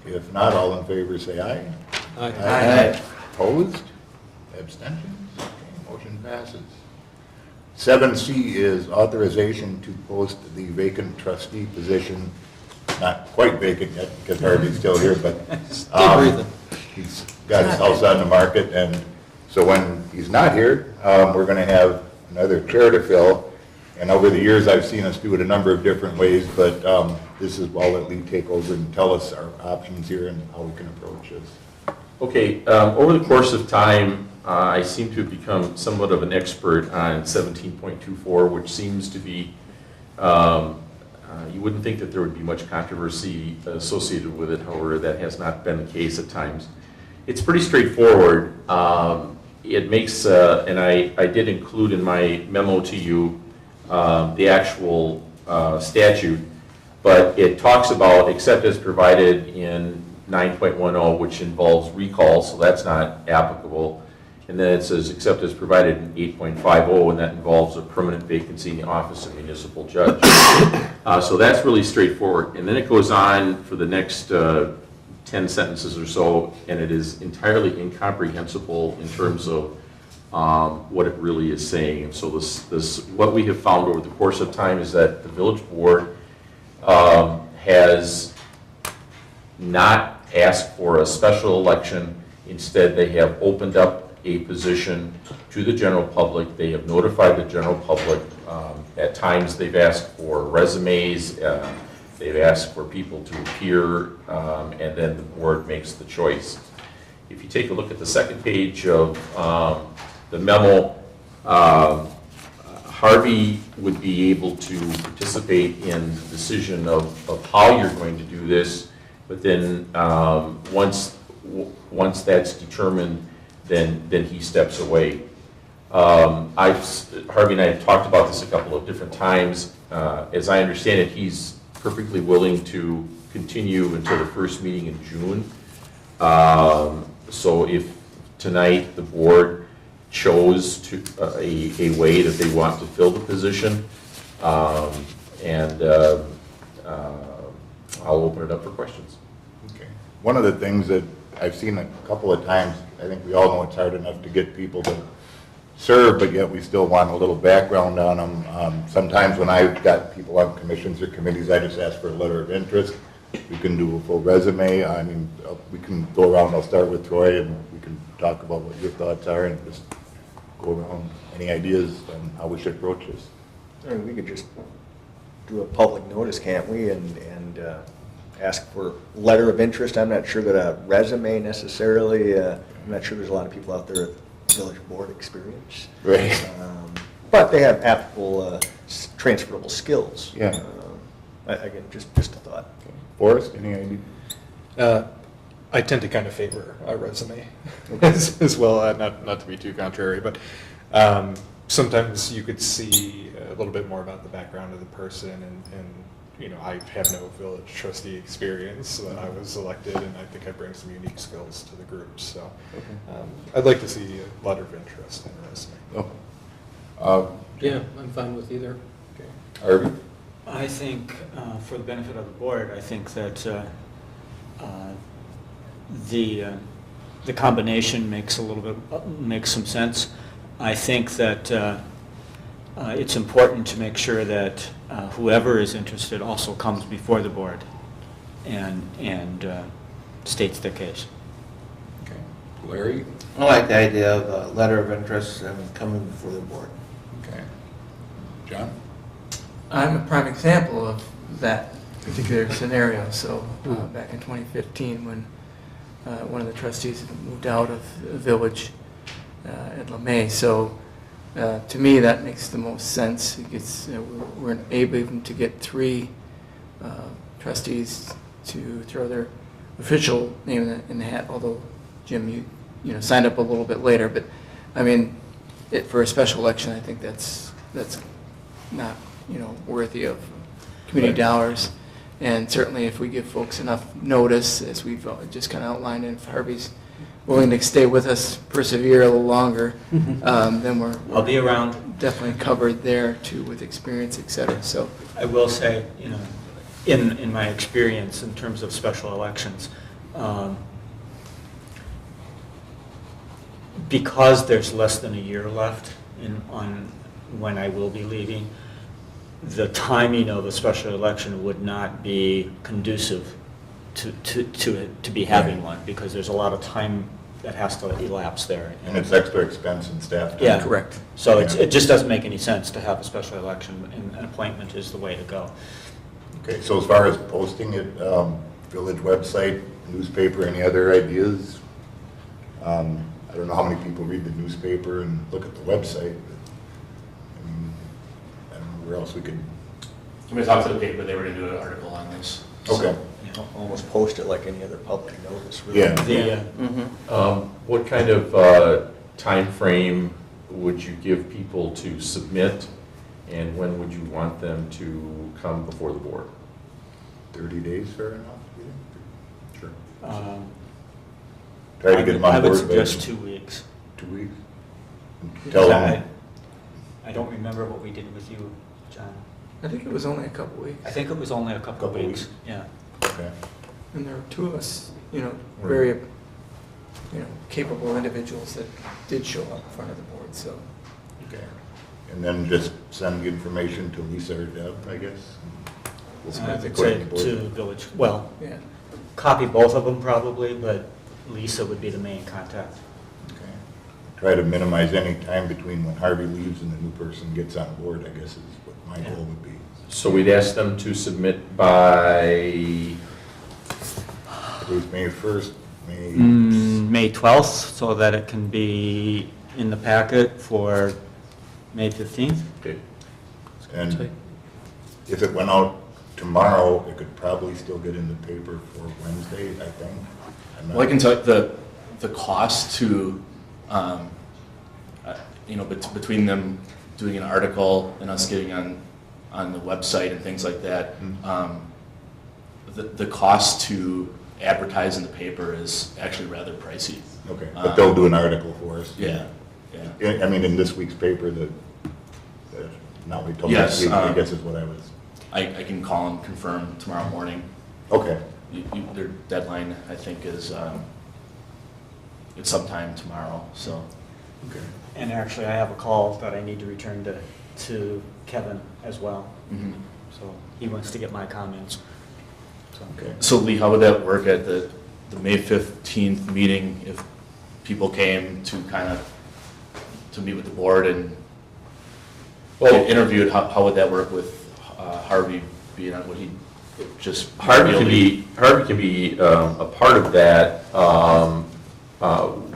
If not, all in favor say aye. Aye. Aye. Opposed? Abstentions? Okay, motion passes. 7C is authorization to post the vacant trustee position. Not quite vacant yet because Harvey's still here, but he's got his house on the market, and so when he's not here, we're going to have another chair to fill. And over the years, I've seen us do it a number of different ways, but this is, I'll let Lee take over and tell us our options here and how we can approach this. Okay, over the course of time, I seem to have become somewhat of an expert on 17.24, which seems to be, you wouldn't think that there would be much controversy associated with it, however, that has not been the case at times. It's pretty straightforward. It makes, and I did include in my memo to you the actual statute, but it talks about except as provided in 9.10, which involves recall, so that's not applicable. And then it says except as provided in 8.50, and that involves a permanent vacancy in the office of municipal judge. So that's really straightforward. And then it goes on for the next 10 sentences or so, and it is entirely incomprehensible in terms of what it really is saying. And so what we have found over the course of time is that the village board has not asked for a special election. Instead, they have opened up a position to the general public. They have notified the general public. At times, they've asked for resumes. They've asked for people to appear, and then the board makes the choice. If you take a look at the second page of the memo, Harvey would be able to participate in the decision of how you're going to do this, but then once that's determined, then he steps away. Harvey and I have talked about this a couple of different times. As I understand it, he's perfectly willing to continue until the first meeting in June. So if tonight the board chose to, a way that they want to fill the position. And I'll open it up for questions. Okay. One of the things that I've seen a couple of times, I think we all know it's hard enough to get people to serve, but yet we still want a little background on them. Sometimes when I've got people on commissions or committees, I just ask for a letter of interest. We can do a full resume. I mean, we can go around, I'll start with Troy, and we can talk about what your thoughts are and just go around. Any ideas on how we should approach this? I mean, we could just do a public notice, can't we, and ask for letter of interest. I'm not sure that a resume necessarily, I'm not sure there's a lot of people out there with village board experience. Right. But they have applicable, transferable skills. Yeah. Again, just a thought. Okay. Forrest, any idea? I tend to kind of favor a resume as well, not to be too contrary, but sometimes you could see a little bit more about the background of the person, and you know, I have no village trustee experience. I was elected, and I think I bring some unique skills to the group. So I'd like to see a letter of interest in a resume. Oh. Yeah, I'm fine with either. Okay. Harvey? I think, for the benefit of the board, I think that the combination makes some sense. I think that it's important to make sure that whoever is interested also comes before the board and states their case. Okay. Larry? I like the idea of a letter of interest and coming before the board. Okay. John? I'm a prime example of that particular scenario. So back in 2015, when one of the trustees moved out of the village at LeMay, so to me that makes the most sense. It gets, we're able to get 3 trustees to throw their official name in the hat. Although Jim, you know, signed up a little bit later, but I mean, for a special election, I think that's not, you know, worthy of community dollars. And certainly if we give folks enough notice, as we've just kind of outlined, and if Harvey's willing to stay with us, persevere a little longer, then I'll be around. Definitely covered there too with experience, et cetera. So I will say, you know, in my experience in terms of special elections, because there's less than a year left on when I will be leaving, the timing of a special election would not be conducive to be having one, because there's a lot of time that has to elapse there. And it's extra expense and staff time. Yeah, correct. So it just doesn't make any sense to have a special election, and an appointment is the way to go. Okay, so as far as posting it, village website, newspaper, any other ideas? I don't know how many people read the newspaper and look at the website, but I mean, I don't know where else we could. Somebody talked to the paper, they were going to do an article on this. Okay. Almost post it like any other public notice, really. Yeah. What kind of time frame would you give people to submit, and when would you want them to come before the board? 30 days, fair enough? Sure. Try to get them on I board. would suggest 2 weeks. 2 weeks? Tell them. I don't remember what we did with you, John. I think it was only a couple weeks. I think it was only a couple weeks. Yeah. Okay. And there were 2 of us, you know, very, you know, capable individuals that did show up in front of the board. So. Okay. And then just send the information to Lisa or Deb, I guess. I would say to village. Well, yeah. Copy both of them probably, but Lisa would be the main contact. Okay. Try to minimize any time between when Harvey leaves and the new person gets on board, I guess is what my goal would be. So we'd ask them to submit by? It was May 1st, May 12th, so that it can be in the packet for May 15th. Okay. And if it went out tomorrow, it could probably still get in the paper for Wednesday, I think. Well, I can tell you the cost to, you know, between them doing an article and us getting on the website and things like that, the cost to advertise in the paper is actually rather pricey. Okay, but they'll do an article for us. Yeah. Yeah. I mean, in this week's paper, not wait till Yes, next week, I guess is what I was. I can call and confirm tomorrow morning. Okay. Their deadline, I think, is, it's sometime tomorrow, so. Okay. And actually, I have a call that I need to return to Kevin as well. Mhm. So he wants to get my comments. So, Okay. So Lee, how would that work at the May 15th meeting if people came to kind of, to meet with the board and get interviewed? How would that work with Harvey being on, would he just? Harvey can be a part of that.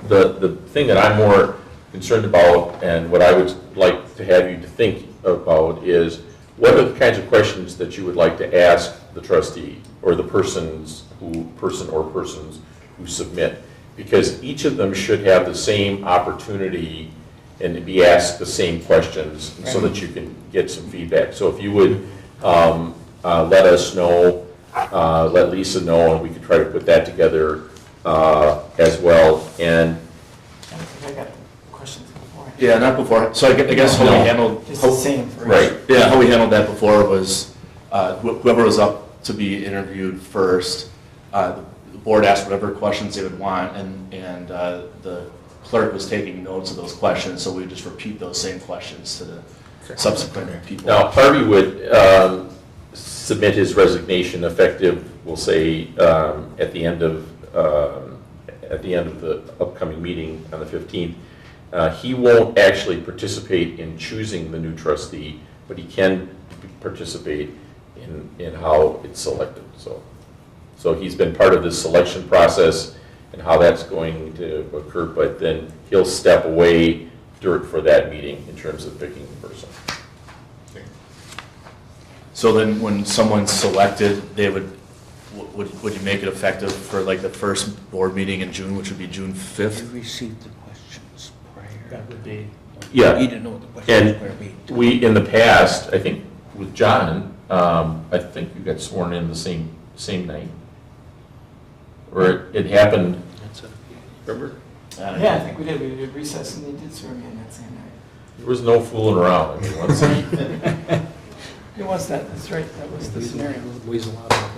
The thing that I'm more concerned about, and what I would like to have you to think about, is what are the kinds of questions that you would like to ask the trustee or the person or persons who submit? Because each of them should have the same opportunity and to be asked the same questions so that you can get some feedback. So if you would let us know, let Lisa know, and we could try to put that together as well. And I got questions before. Yeah, not before. So I guess how we handled. Just the same for. right. Yeah, how we handled that before was whoever was up to be interviewed first, the board asked whatever questions they would want, and the clerk was taking notes of those questions, so we would just repeat those same questions to the subsequent people. Now, Harvey would submit his resignation effective, we'll say, at the end of the upcoming meeting on the 15th. He won't actually participate in choosing the new trustee, but he can participate in how it's selected. So he's been part of this selection process and how that's going to occur, but then he'll step away for that meeting in terms of picking the person. So then when someone's selected, they would you make it effective for like the first board meeting in June, which would be June 5th? You received the questions prior. that would be, Yeah. You didn't know what the questions were going to be. We, in the past, I think with John, I think you got sworn in the same night. Or it happened, remember? Yeah, I think we did. We did recess and they did swear me in that same night. There was no fooling around. I mean, once It was that, that's right, that was the scenario.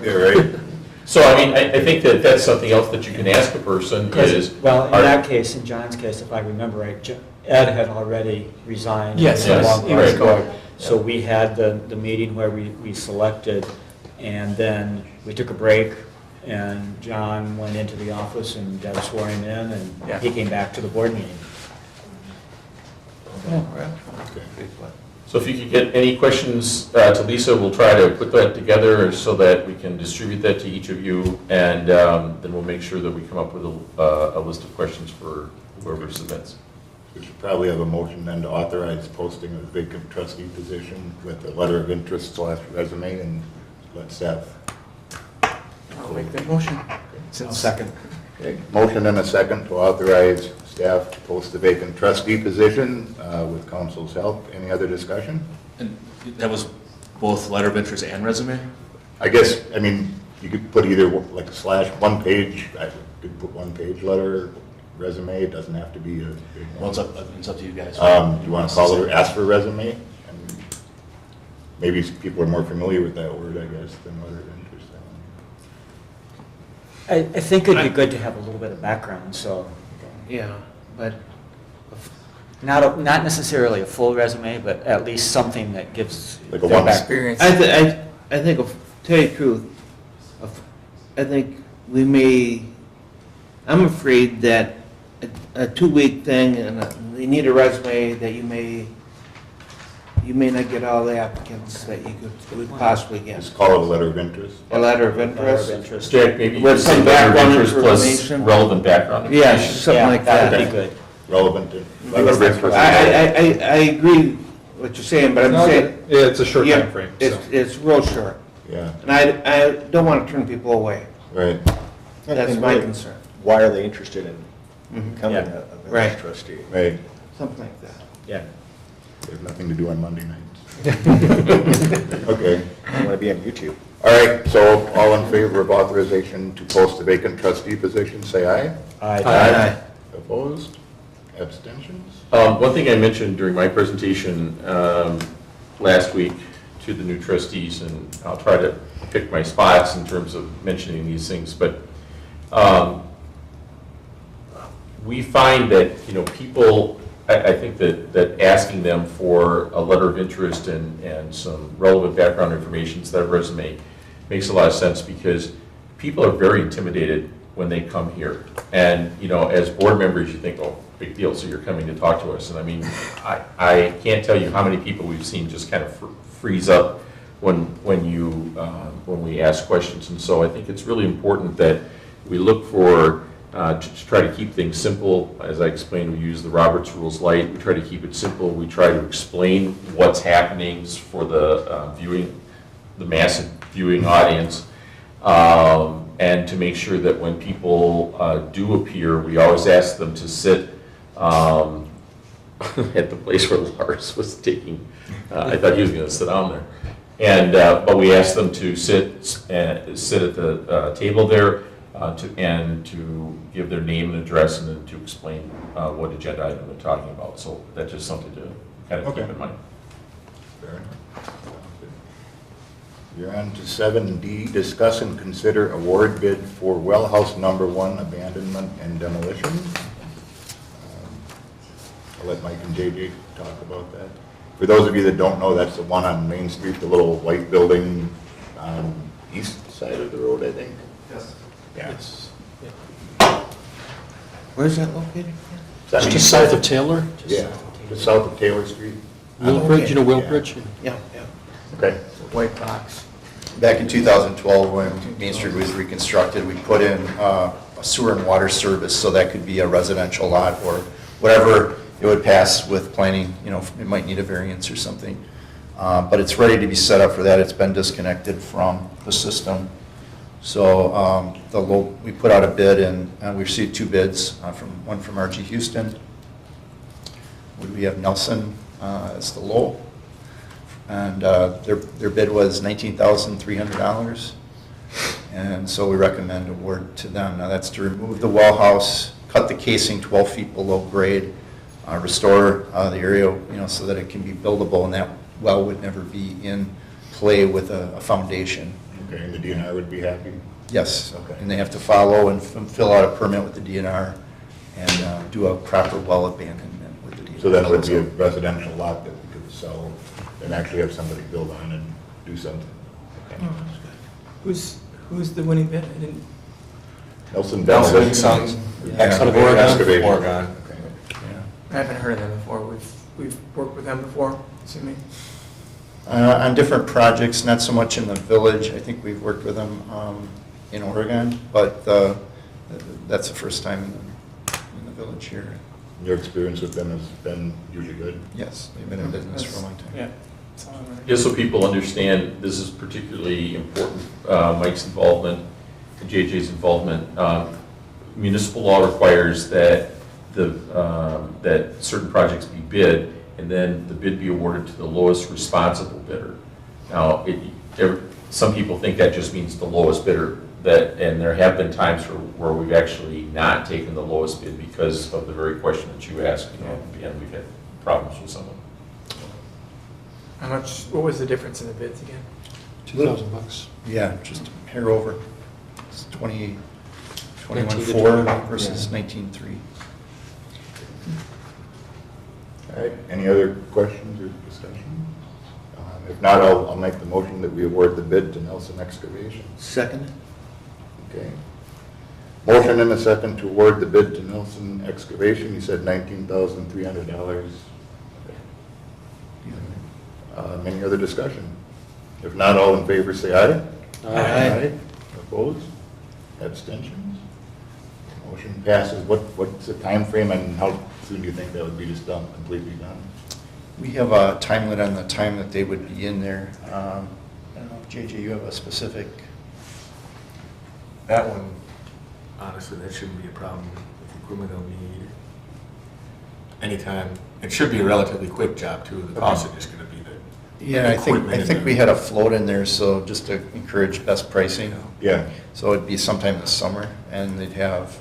Yeah, right. So, I mean, I think that that's something else that you can ask a person is. well, in that case, in John's case, if I remember right, Ed had already resigned. Yes, a yes, long time right. ago. So we had the meeting where we selected, and then we took a break, and John went into the office and Deb swore him in, and Yeah. he came back to the board meeting. So if you could get any questions to Lisa, we'll try to put that together so that we can distribute that to each of you, and then we'll make sure that we come up with a list of questions for whoever submits. We should probably have a motion then to authorize posting of the vacant trustee position with a letter of interest / resume, and let staff. I'll make that motion. Second. Okay, motion and a second to authorize staff to post the vacant trustee position with council's help. Any other discussion? And that was both letter of interest and resume? I guess, I mean, you could put either like / 1 page, I could put 1 page letter, resume, it doesn't have to be a big Well, one. it's up to you guys. Do you want to call it, ask for a resume? And maybe people are more familiar with that word, I guess, than letter of interest. I think it'd be good to have a little bit of background, so Yeah, but not necessarily a full resume, but at least something that gives Like a their one- background. Experience. I think, tell you the truth, I think we may, I'm afraid that a 2-week thing and you need a resume that you may not get all the applicants that you could possibly get. Just call it a letter of interest. A letter of Letter of interest. interest. Jack, maybe you With could say some letter of background interest plus information. relevant background Yeah, information. something like That would that. be good. Relevant to letter of interest. I agree what you're saying, but I'm saying. Yeah, it's a short Yeah, time frame. So. It's real short. Yeah, And I don't want to turn people away. right. That's And my really, concern. Why are they interested in becoming Yeah. a Right. village trustee? Right. Something like that. Yeah. There's nothing to do on Monday nights. Okay. I want to be on YouTube. All right, so all in favor of authorization to post the vacant trustee position, say aye. Aye. Opposed? Abstentions? One thing I mentioned during my presentation last week to the new trustees, and I'll try to pick my spots in terms of mentioning these things, but we find that, people, I think that asking them for a letter of interest and some relevant background information instead of resume makes a lot of sense, because people are very intimidated when they come here. And, as board members, you think, oh, big deal, so you're coming to talk to us. And I mean, I can't tell you how many people we've seen just kind of freeze up when we ask questions. And so I think it's really important that we look for, to try to keep things simple. As I explained, we use the Roberts Rules Light. We try to keep it simple. We try to explain what's happening for the massive viewing audience. And to make sure that when people do appear, we always ask them to sit at the place where Lars was taking, I thought he was going to sit down there. And but we ask them to sit at the table there and to give their name and address, and then to explain what agenda item they're talking about. So that's just something to kind of keep in mind. Fair enough. You're on to 7D, discuss and consider award bid for well house number 1 abandonment and demolition. I'll let Mike and JJ talk about that. For those of you that don't know, that's the one on Main Street, the little white building on east side of the road, I think. Yes. Yes. Where's that located? It's Just south of Taylor? Yeah, just south of Taylor Street. Willbridge, you know Willbridge? Yeah. Okay. White box. Back in 2012, when Main Street was reconstructed, we put in a sewer and water service, so that could be a residential lot or whatever it would pass with planning. It might need a variance or something. But it's ready to be set up for that. It's been disconnected from the system. So we put out a bid, and we received 2 bids, one from RG Houston. We have Nelson as the low. And their bid was $19,300, and so we recommend award to them. Now that's to remove the well house, cut the casing 12 feet below grade, restore the area, so that it can be buildable, and that well would never be in play with a foundation. Okay, and the DNR would be happy? Yes. Okay. And they have to follow and fill out a permit with the DNR and do a proper well abandonment with the DNR. So then it would be a residential lot that we could sell and actually have somebody build on and do something. Okay. Who's the winning bid? I didn't. Nelson Nelson Demolition. Sons. Yeah. Out of Oregon? Excavation. Oregon. Okay. Yeah. I haven't heard of them before. We've worked with them before, assuming. On different projects, not so much in the village. I think we've worked with them in Oregon, but that's the first time in the village here. Your experience with them has been usually good? Yes, they've been in business for a long time. Yeah. Just so people understand, this is particularly important, Mike's involvement and JJ's involvement. Municipal law requires that that certain projects be bid, and then the bid be awarded to the lowest responsible bidder. Now, some people think that just means the lowest bidder, and there have been times where we've actually not taken the lowest bid because of the very question that you asked, and we've had problems with someone. What was the difference in the bids again? $2,000. Yeah, just a hair over. It's 21.4 versus 19.3. All right, any other questions or discussion? If not, I'll make the motion that we award the bid to Nelson Excavation. Second? Okay. Motion and a second to award the bid to Nelson Excavation. You said $19,300. Any other discussion? If not, all in favor say aye. Aye. Opposed? Abstentions? Motion passes. What's the time frame, and how soon do you think that would be just done, completely done? We have a time limit on the time that they would be in there. I don't know, JJ, you have a specific? That one, honestly, that shouldn't be a problem with the equipment they'll need. Anytime, it should be a relatively quick job too. The costs are just gonna be the Yeah, I equipment in think there. we had a float in there, so just to encourage best pricing. Yeah. So it'd be sometime this summer, and they'd have,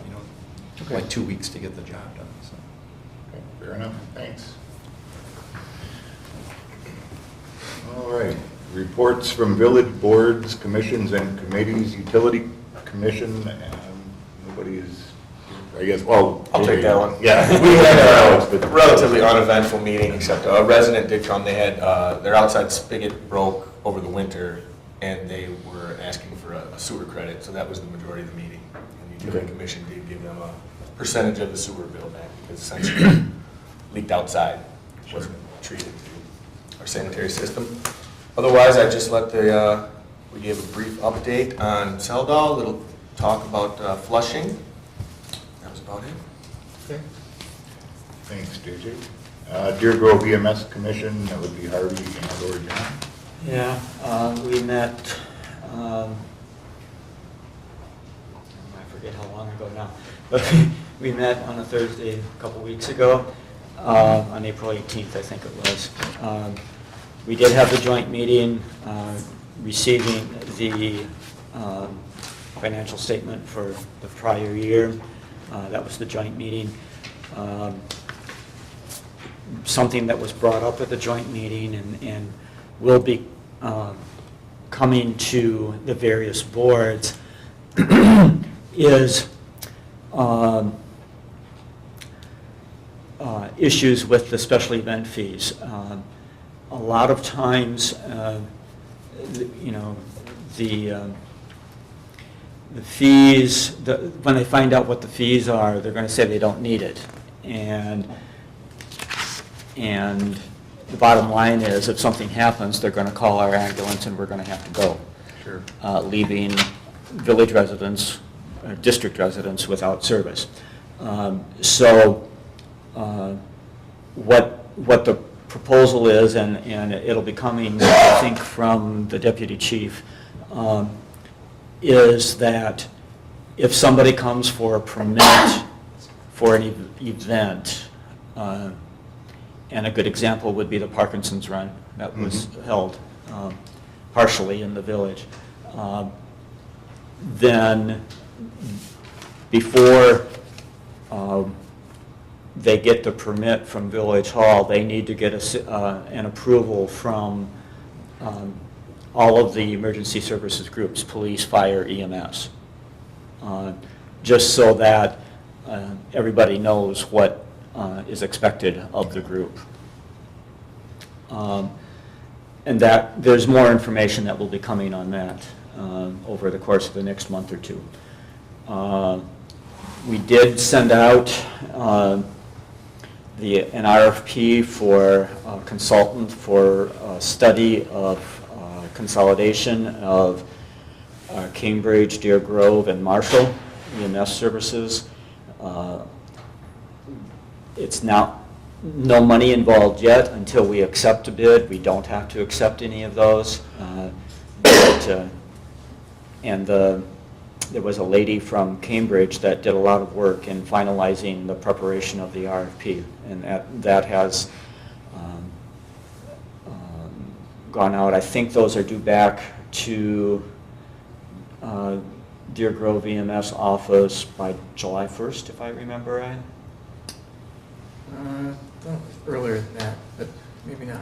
like 2 weeks to get the job done, so. Okay, fair enough, thanks. All right, reports from village boards, commissions, and committees. Utility commission, nobody's, I guess, well. I'll take that one. Yeah. We had a relatively uneventful meeting, except a resident did come. They had, their outside spigot broke over the winter, and they were asking for a sewer credit, so that was the majority of the meeting. And the utility commission did give them a percentage of the sewer bill back, because essentially leaked outside, wasn't treated to our sanitary system. Otherwise, I just let we gave a brief update on Seldal, little talk about flushing. That was about it. Okay. Thanks, JJ. Deer Grove EMS Commission, that would be Harvey and or John. Yeah, we met, I forget how long ago now, but we met on a Thursday a couple weeks ago, on April 18th, I think it was. We did have the joint meeting, receiving the financial statement for the prior year. That was the joint meeting. Something that was brought up at the joint meeting and will be coming to the various boards is issues with the special event fees. A lot of times, you know, the fees, when they find out what the fees are, they're going to say they don't need it. And the bottom line is, if something happens, they're going to call our ambulance and we're going to have to go. Sure. Leaving village residents, district residents without service. What the proposal is, and it'll be coming, I think, from the deputy chief, is that if somebody comes for a permit for an event, and a good example would be the Parkinson's Run that was held partially in the village, then before they get the permit from Village Hall, they need to get an approval from all of the emergency services groups, police, fire, EMS, just so that everybody knows what is expected of the group. And that there's more information that will be coming on that over the course of the next month or two. We did send out an RFP for a consultant for a study of consolidation of Cambridge, Deer Grove, and Marshall EMS services. It's not no money involved yet until we accept a bid. We don't have to accept any of those. There was a lady from Cambridge that did a lot of work in finalizing the preparation of the RFP, and that has gone out. I think those are due back to Deer Grove EMS office by July 1st, if I remember right. I thought it was earlier than that, but maybe not.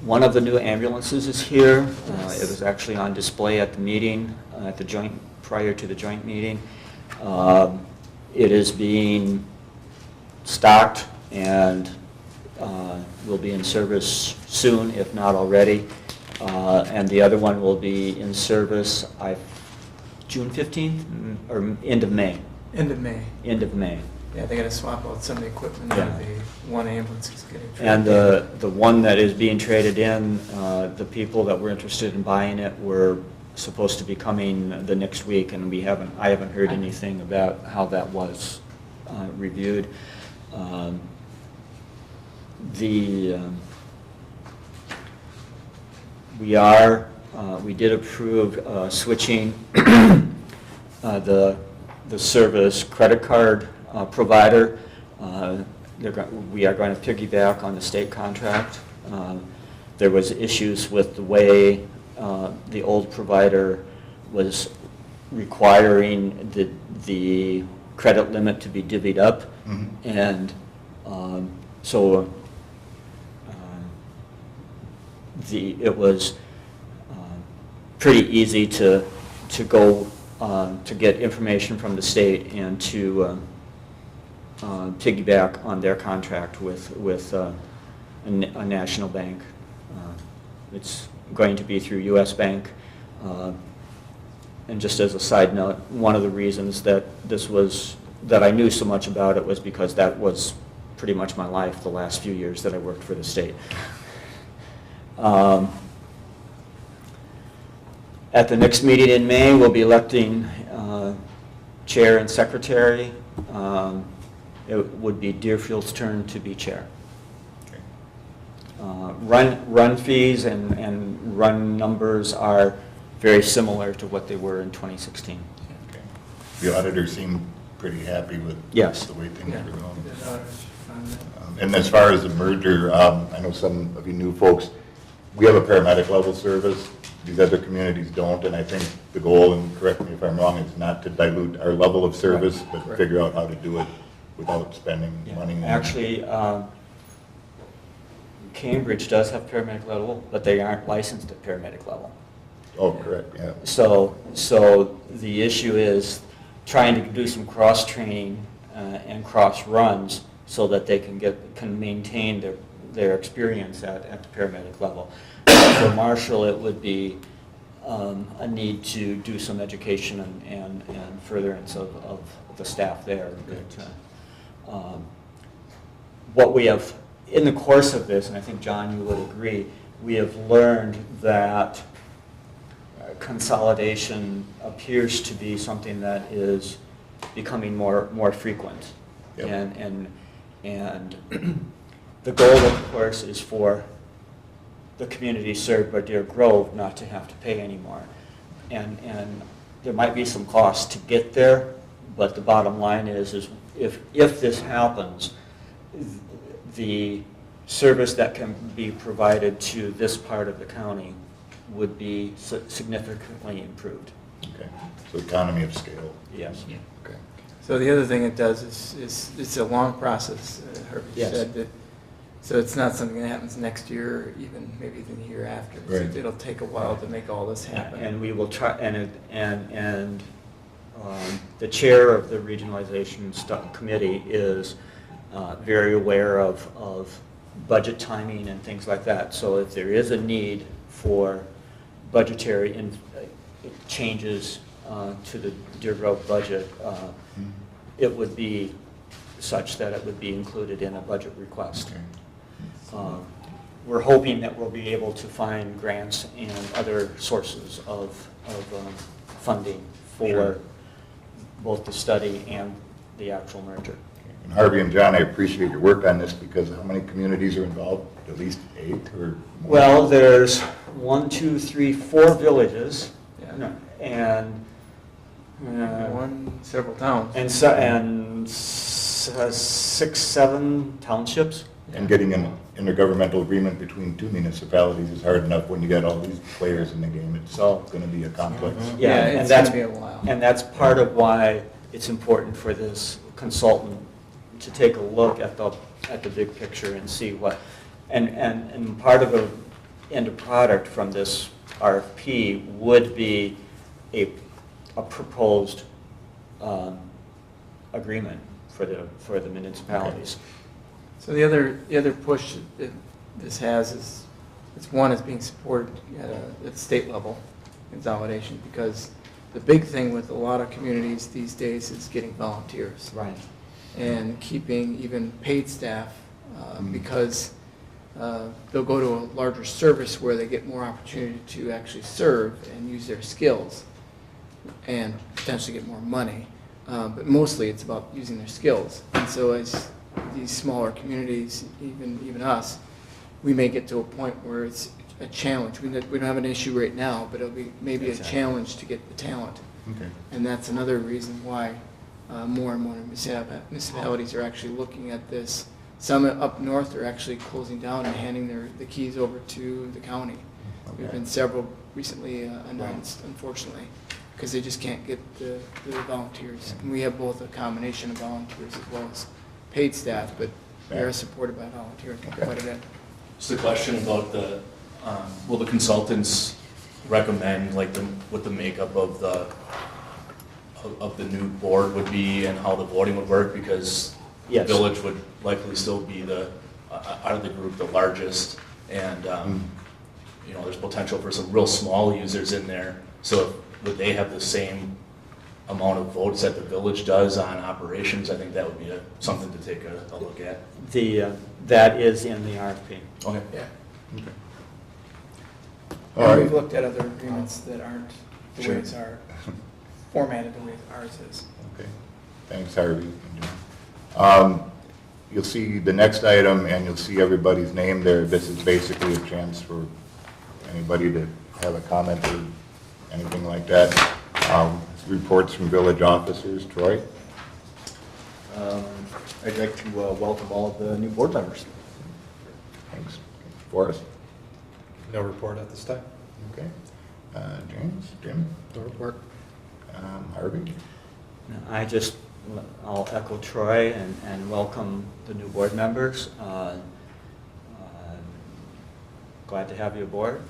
One of the new ambulances is here. It was actually on display at the meeting, at the joint, prior to the joint meeting. It is being stocked and will be in service soon, if not already. And the other one will be in service, June 15th or end of May. End of May. End of May. Yeah, they got to swap out some of the equipment. Yeah. The one ambulance is getting traded. And the one that is being traded in, the people that were interested in buying it were supposed to be coming the next week, and I haven't heard anything about how that was reviewed. We did approve switching the service credit card provider. We are going to piggyback on the state contract. There was issues with the way the old provider was requiring the credit limit to be divvied up. And so it was pretty easy to go to get information from the state and to piggyback on their contract with a national bank. It's going to be through U.S. Bank. And just as a side note, one of the reasons that that I knew so much about it was because that was pretty much my life the last few years that I worked for the state. At the next meeting in May, we'll be electing chair and secretary. It would be Deerfield's turn to be chair. Run fees and run numbers are very similar to what they were in 2016. Okay. The auditor seemed pretty happy with Yes. the way things Yeah. were going. The auditors found that. And as far as the merger, I know some of you new folks, we have a paramedic level service. These other communities don't, and I think the goal, and correct me if I'm wrong, is not to dilute our level of service, but Correct. figure out how to do it without spending money. Actually, Cambridge does have paramedic level, but they aren't licensed at paramedic level. Oh, correct, yeah. So the issue is trying to do some cross-training and cross-runs so that they can maintain their experience at the paramedic level. For Marshall, it would be a need to do some education and furtherance of the staff there. But, what we have, in the course of this, and I think, John, you would agree, we have learned that consolidation appears to be something that is becoming more frequent. Yep. And the goal, of course, is for the community served by Deer Grove not to have to pay anymore. And there might be some cost to get there, but the bottom line is if this happens, the service that can be provided to this part of the county would be significantly improved. Okay, so economy of scale. Yes. Okay. So the other thing it does is it's a long process, Herbie Yes. said, that, so it's not something that happens next year, or even maybe the year after. Right. It'll take a while to make all this happen. And we will try, and the chair of the regionalization committee is very aware of budget timing and things like that. So if there is a need for budgetary changes to the Deer Grove budget, it would be such that it would be included in a budget request. We're hoping that we'll be able to find grants and other sources of funding for Sure. both the study and the actual merger. And Harvey and John, I appreciate your work on this because how many communities are involved? At least 8 or more? Well, there's 1, 2, 3, 4 villages, Yeah. and Several towns. and 6, 7 townships. And getting an intergovernmental agreement between 2 municipalities is hard enough when you got all these players in the game. It's going to be a complex. Yeah, and it's that's gonna be a while. And that's part of why it's important for this consultant to take a look at the big picture and see what, and part of the end product from this RFP would be a proposed agreement for the municipalities. So the other push that this has is, one is being supported at state level, consolidation, because the big thing with a lot of communities these days is getting volunteers. Right. And keeping even paid staff, because they'll go to a larger service where they get more opportunity to actually serve and use their skills and potentially get more money. But mostly it's about using their skills. And so as these smaller communities, even us, we may get to a point where it's a challenge. We don't have an issue right now, but it'll be maybe Exactly. a challenge to get the talent. Okay. And that's another reason why more and more municipalities are actually looking at this. Some up north are actually closing down and handing the keys over to the county. There have been several recently announced, unfortunately. because they just can't get the volunteers. And we have both a combination of volunteers as well as paid staff, but they are supported by volunteers quite a bit. Just a question about will the consultants recommend like what the makeup of the new board would be and how the voting would work? Because Yes. the village would likely still be out of the group, the largest, and there's potential for some real small users in there. So would they have the same amount of votes that the village does on operations? I think that would be something to take a look at. That is in the RFP. Okay. Yeah. Okay. And All we've right. looked at other agreements that aren't the Sure. ways are formatted the way ours is. Okay, thanks, Harvey. You'll see the next item, and you'll see everybody's name there. This is basically a chance for anybody to have a comment or anything like that. Reports from village officers. Troy? I'd like to welcome all of the new board members. Thanks. Forrest? No report at this time. Okay. James? Jim? No report. Harvey? I'll echo Troy and welcome the new board members. Glad to have you aboard.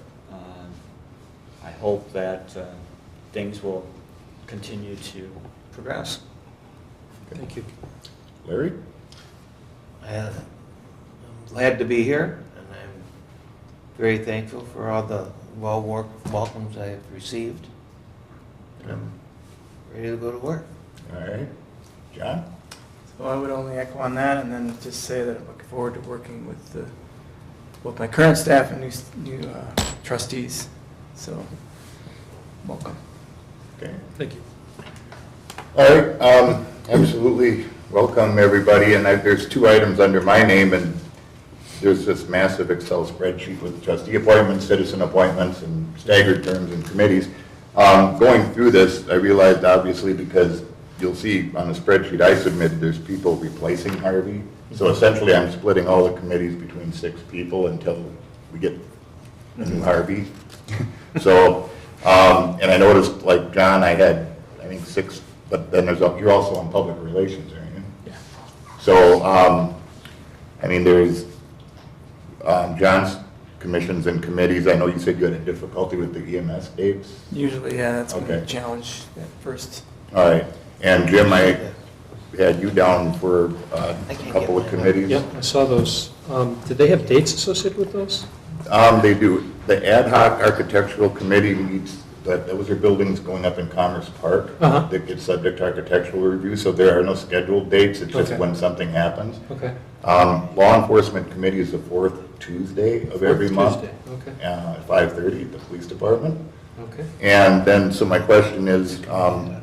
I hope that things will continue to progress. Okay. Thank you. Larry? I'm glad to be here, and I'm very thankful for all the welcomes I have received. And I'm ready to go to work. All right. John? So I would only echo on that and then just say that I'm looking forward to working with both my current staff and new trustees. So, welcome. Okay. Thank you. All right, absolutely welcome everybody, and there's two items under my name, and there's this massive Excel spreadsheet with trustee appointments, citizen appointments, and staggered terms and committees. Going through this, I realized obviously, because you'll see on the spreadsheet I submitted, there's people replacing Harvey. So essentially I'm splitting all the committees between 6 people until we get a new Harvey. So, and I noticed, like John, I had, I think 6, but then you're also on public relations, aren't you? Yeah. So, I mean, there's John's commissions and committees. I know you said you had a difficulty with the EMS dates. Usually, yeah, that's been Okay. a challenge at first. All right. And Jim, I had you down for a couple of committees. Yep, I saw those. Did they have dates associated with those? They do. The ad hoc architectural committee meets, those are buildings going up in Commerce Park that get subject to architectural review, so there are no scheduled dates, it's just Okay. when something happens. Okay. Law enforcement committee is the 4th Tuesday of every month. Tuesday, okay. At 5:30 at the police department. Okay. And then, so my question is,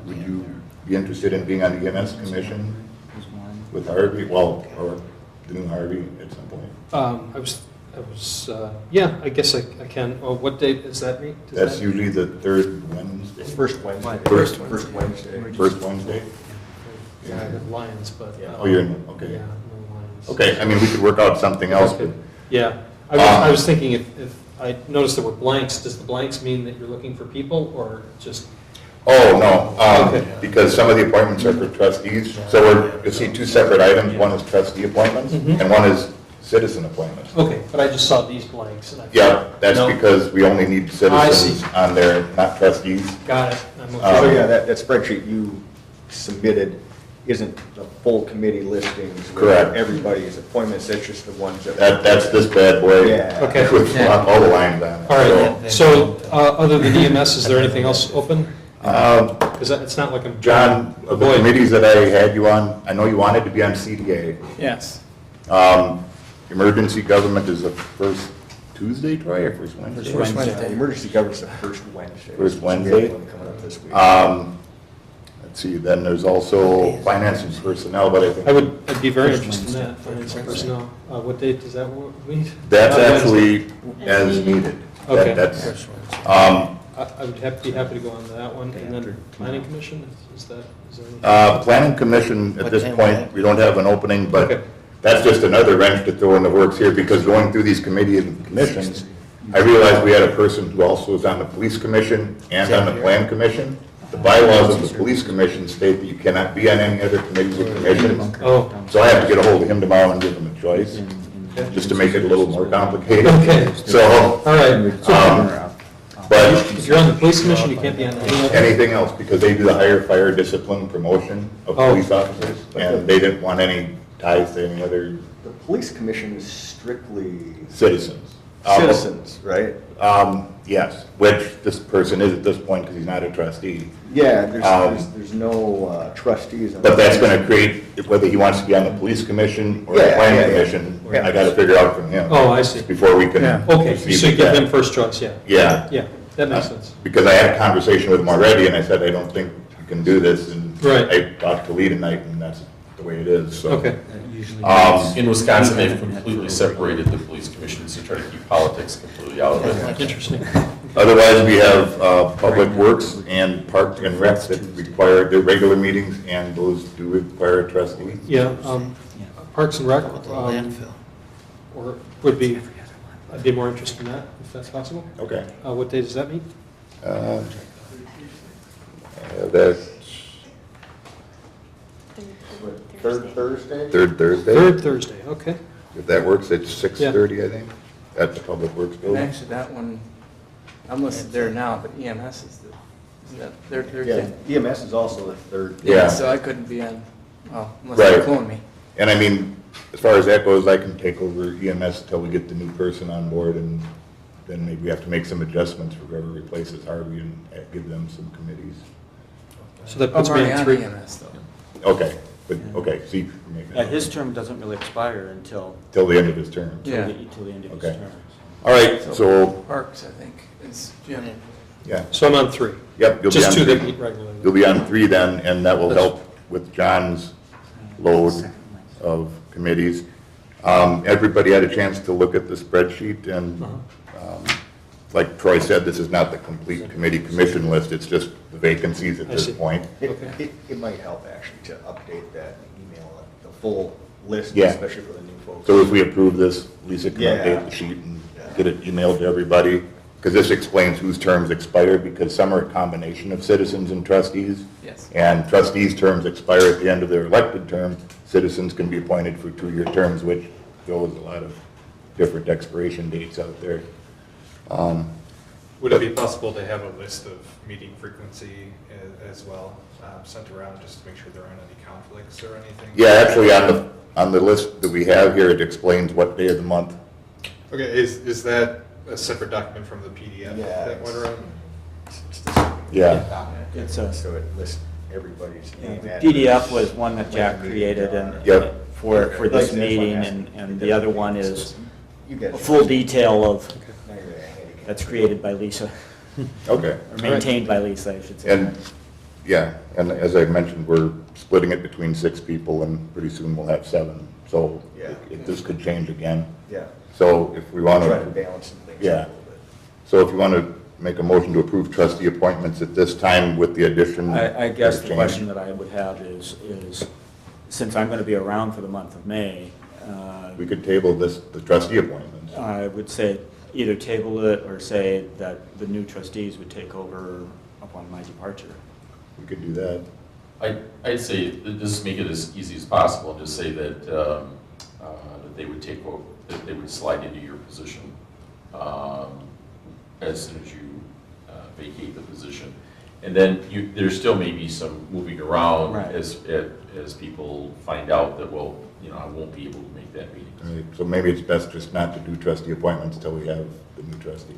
would you be interested in being on the EMS commission with Harvey, or the new Harvey at some point? Yeah, I guess I can. Oh, what date does that meet? That's usually the 3rd Wednesday. First Wednesday. First Wednesday. First Wednesday? Yeah, I have Lions, but. Oh, you're in, okay. Yeah, no Lions. Okay, I mean, we could work out something else, but, Yeah, I was thinking if I noticed there were blanks, does the blanks mean that you're looking for people or just? oh, no, Okay. because some of the appointments are for trustees, so you'll see 2 separate items, one is trustee appointments, and one is citizen appointments. Okay, but I just saw these blanks and I. Yeah, that's No. because we only need I citizens see. on there, not trustees. Got it. I'm okay. So yeah, that spreadsheet you submitted isn't the full committee listings. with Correct. Everybody's appointments, that's just the ones that. That's this bad boy. Yeah. Okay. With all the lines on it. All right, so other than EMS, is there anything else open? Because it's not like I'm. John, of the Boy. committees that I had you on, I know you wanted to be on CDA. Yes. Emergency government is the first Tuesday, Troy, or first Wednesday? First Wednesday. Emergency government's the first Wednesday. First So we have Wednesday? one coming up this week. Let's see, then there's also finance and personnel, but I think. I'd be very interested in that, finance and personnel. What date does that meet? That's Not actually as needed. Okay. That's, I would be happy to go on to that one, and then planning commission, is there anything? planning commission, at this What time point, is that? we don't have an opening, but Okay. that's just another wrench to throw in the works here, because going through these committees and commissions, I realized we had a person who also is on the police commission and on the plan commission, the bylaws of the police commission state that you cannot be on any other committees or commissions. Oh, So I have to get a hold of him tomorrow and give him a choice, just to make it a little more complicated. Okay. So, all right. but If you're on the police commission, you can't be on any other? anything else, because they do the hire, fire, discipline, promotion of Oh. police officers, and they didn't want any ties to any other The police commission is strictly citizens. citizens, right? Yes, which this person is at this point, because he's not a trustee. Yeah, there's no trustees. on But that's the- gonna create, whether he wants to be on the police commission or the Yeah, planning yeah, yeah. commission, Yeah. I gotta figure out from him. Oh, I see. Before we can. Okay, proceed so you with give that. them first choice, yeah. Yeah. Yeah, that makes sense. Because I had a conversation with him already, and I said, I don't think you can do this, and Right. I talked to Lee tonight, and that's the way it is, so. Okay. In Wisconsin, they've completely separated the police commissions to try to keep politics completely out of it. Interesting. Otherwise, we have Public Works and Park and Rec that require their regular meetings, and those do require a trustee. Yeah, Parks and Rec, or would be, I'd be more interested in that, if that's possible. Okay. What day does that meet? That's Third Thursday? third Thursday. Third Thursday, okay. If that works, it's 6:30, I think, at the Public Works And building. actually, that one, I'm listed there now, but EMS is isn't that third Thursday? Yeah, EMS is also the third. Yeah. So I couldn't be on, well, unless Right. they clone me. And I mean, as far as that goes, I can take over EMS until we get the new person on board, and then maybe we have to make some adjustments for whoever replaces Harvey and give them some committees. So that I'm puts me already in on 3. EMS though. Okay, but, okay, so you can make Yeah, that. his term doesn't really expire until, Till the end of his term. Yeah. until the end of his Okay. term. All right, so, Parks, I think, is Jim. yeah, So I'm on 3. yep, you'll be Just 2 on that 3. meet regularly. You'll be on 3 then, and that will help with John's load of committees. Everybody had a chance to look at the spreadsheet, and like Troy said, this is not the complete committee commission list, it's just the vacancies at I this see. point. It might help actually to update that email, the full list, Yeah. especially for the new folks. So if we approve this, Lisa can Yeah. update the sheet and get it emailed to everybody, because this explains whose terms expire, because some are a combination of citizens and trustees. Yes. And trustees' terms expire at the end of their elected term. Citizens can be appointed for 2-year terms, which throws a lot of different expiration dates out there. Would it be possible to have a list of meeting frequency as well, sent around, just to make sure there aren't any conflicts or anything? Yeah, actually, on the list that we have here, it explains what day of the month. Okay, is that a separate document from the PDF Yeah, that went around? Yeah. It's So it lists everybody's name. The address. PDF was one that Jack created and Yep. for this Like this one meeting, has- and the other one is You guys- a full detail of, Now you're a handicap. that's created by Lisa, Okay. or maintained by Lisa, I should say. And, yeah, and as I mentioned, we're splitting it between 6 people, and pretty soon we'll have 7. So Yeah. this could change again. Yeah. So if we want Try to to, balance some things Yeah. out a little bit. so if you want to make a motion to approve trustee appointments at this time with the addition. I guess or the change. question that I would have is, since I'm going to be around for the month of May, We could table the trustee appointments. I would say either table it or say that the new trustees would take over upon my departure. We could do that. I'd say, just make it as easy as possible, and just say that, that they would take over, that they would slide into your position as soon as you vacate the position. And then there still may be some moving around Right. as people find out that, well, I won't be able to make that meeting. All right, so maybe it's best just not to do trustee appointments until we have the new trustee.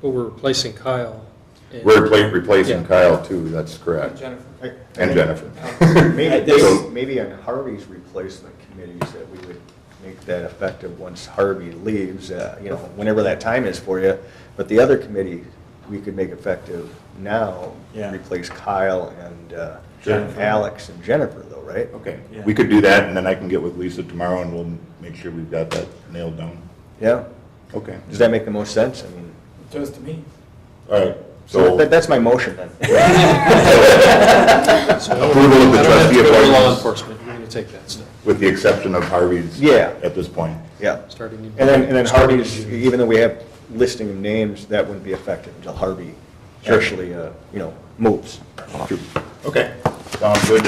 But we're replacing Kyle. and- We're replacing Yeah. Kyle too, that's correct. Jennifer. And Jennifer. Maybe on Harvey's replacement committees that we would make that effective once Harvey leaves, whenever that time is for you. But the other committee, we could make effective now, Yeah. replace Kyle and Jennifer. Alex and Jennifer though, right? Okay, Yeah. we could do that, and then I can get with Lisa tomorrow, and we'll make sure we've got that nailed down. Yeah? Okay, Does that make the most sense? I mean, It does to me. all right, so so that's my motion then. approval of the I don't have trustee to go to law appointments, enforcement, you're going to take that stuff, with the exception of Harvey's Yeah. at this point. Yeah. starting in. And then starting in Harvey's, June. even though we have listing of names, that wouldn't be effective until Harvey Sure. actually, Moves. Okay, sounds good.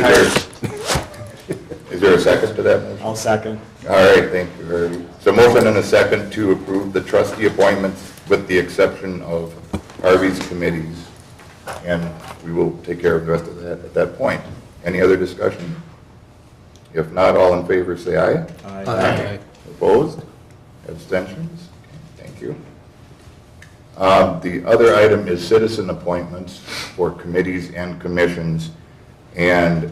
Is there a second to that motion? I'll second. All right, thank you, Harvey. So motion and a second to approve the trustee appointments with the exception of Harvey's committees. And we will take care of the rest of that at that point. Any other discussion? If not, all in favor say aye. Aye. Opposed? Abstentions? Okay, thank you. The other item is citizen appointments for committees and commissions. And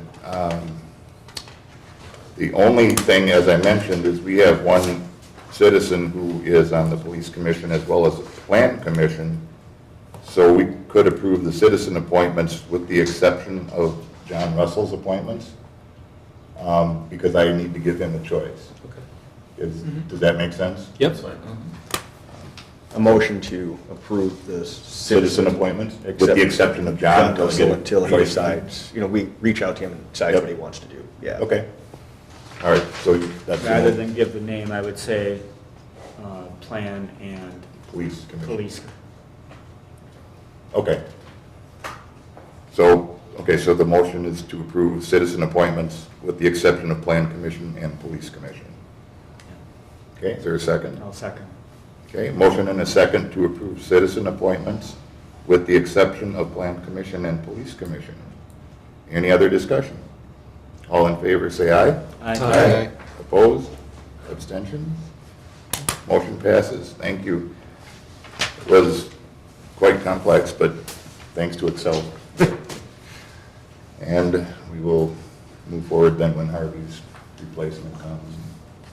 the only thing, as I mentioned, is we have one citizen who is on the police commission as well as the plan commission. So we could approve the citizen appointments with the exception of John Russell's appointments, because I need to give him a choice. Does that make sense? Yep. A motion to approve the Citizen appointments, with the exception of John. Until he decides, we reach out to him and decide what he wants to do. Yeah. Okay. All right, so that's. Rather than give the name, I would say plan and Police commission. police. Okay. So the motion is to approve citizen appointments with the exception of plan commission and police commission. Okay, is there a second? I'll second. Okay, motion and a second to approve citizen appointments with the exception of plan commission and police commission. Any other discussion? All in favor say aye. Aye. Opposed? Abstentions? Motion passes. Thank you. It was quite complex, but thanks to Excel. And we will move forward then when Harvey's replacement comes.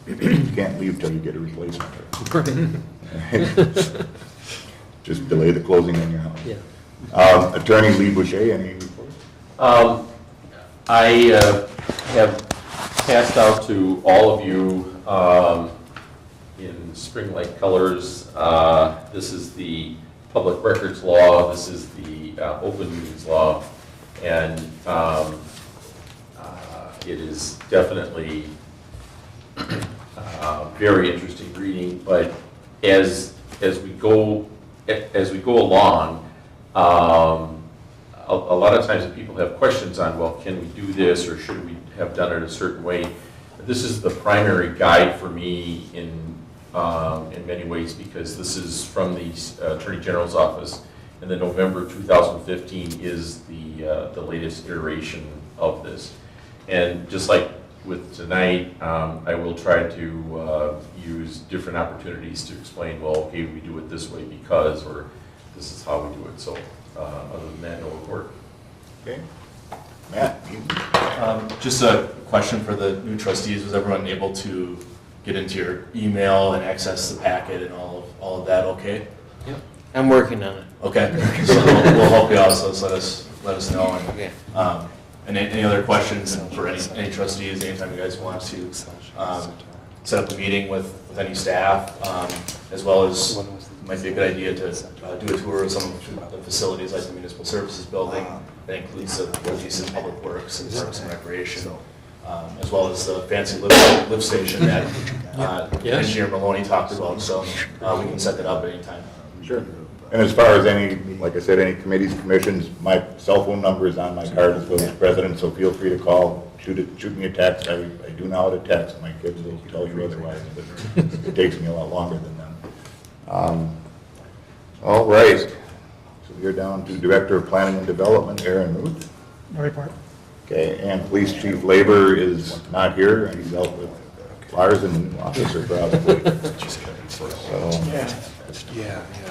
You can't leave till you get a replacement. Just delay the closing on your house. Yeah. Attorney Lee Boucher, any reports? I have passed out to all of you in spring-like colors. This is the public records law. This is the open meetings law. And it is definitely very interesting reading. But as we go along, a lot of times people have questions on, well, can we do this or should we have done it a certain way? This is the primary guide for me in many ways, because this is from the Attorney General's office, and the November 2015 is the latest iteration of this. And just like with tonight, I will try to use different opportunities to explain, well, okay, we do it this way because, or this is how we do it. So other than that, no report. Okay. Matt? Just a question for the new trustees. Was everyone able to get into your email and access the packet and all of that okay? Yep. I'm working on it. Okay. So we'll help you out, so let us know. And, Okay. and any other questions for any trustees, anytime you guys want to set up a meeting with any staff, as well as it might be a good idea to do a tour of some of the facilities like the Municipal Services Building. That includes the decent public works and parks and recreation, as well as the fancy lift station that Engineer Maloney talked about. So we can set that up at any time. Sure. And as far as any, like I said, any committees, commissions, my cell phone number is on my card as well as president, so feel free to call, shoot me a text. I do know how to text. My kids will tell you otherwise, but it takes me a lot longer than them. All right. So we're down to Director of Planning and Development, Aaron Muth. No report. Okay, and Police Chief Labor is not here, and he's out with Lars and officer probably. So,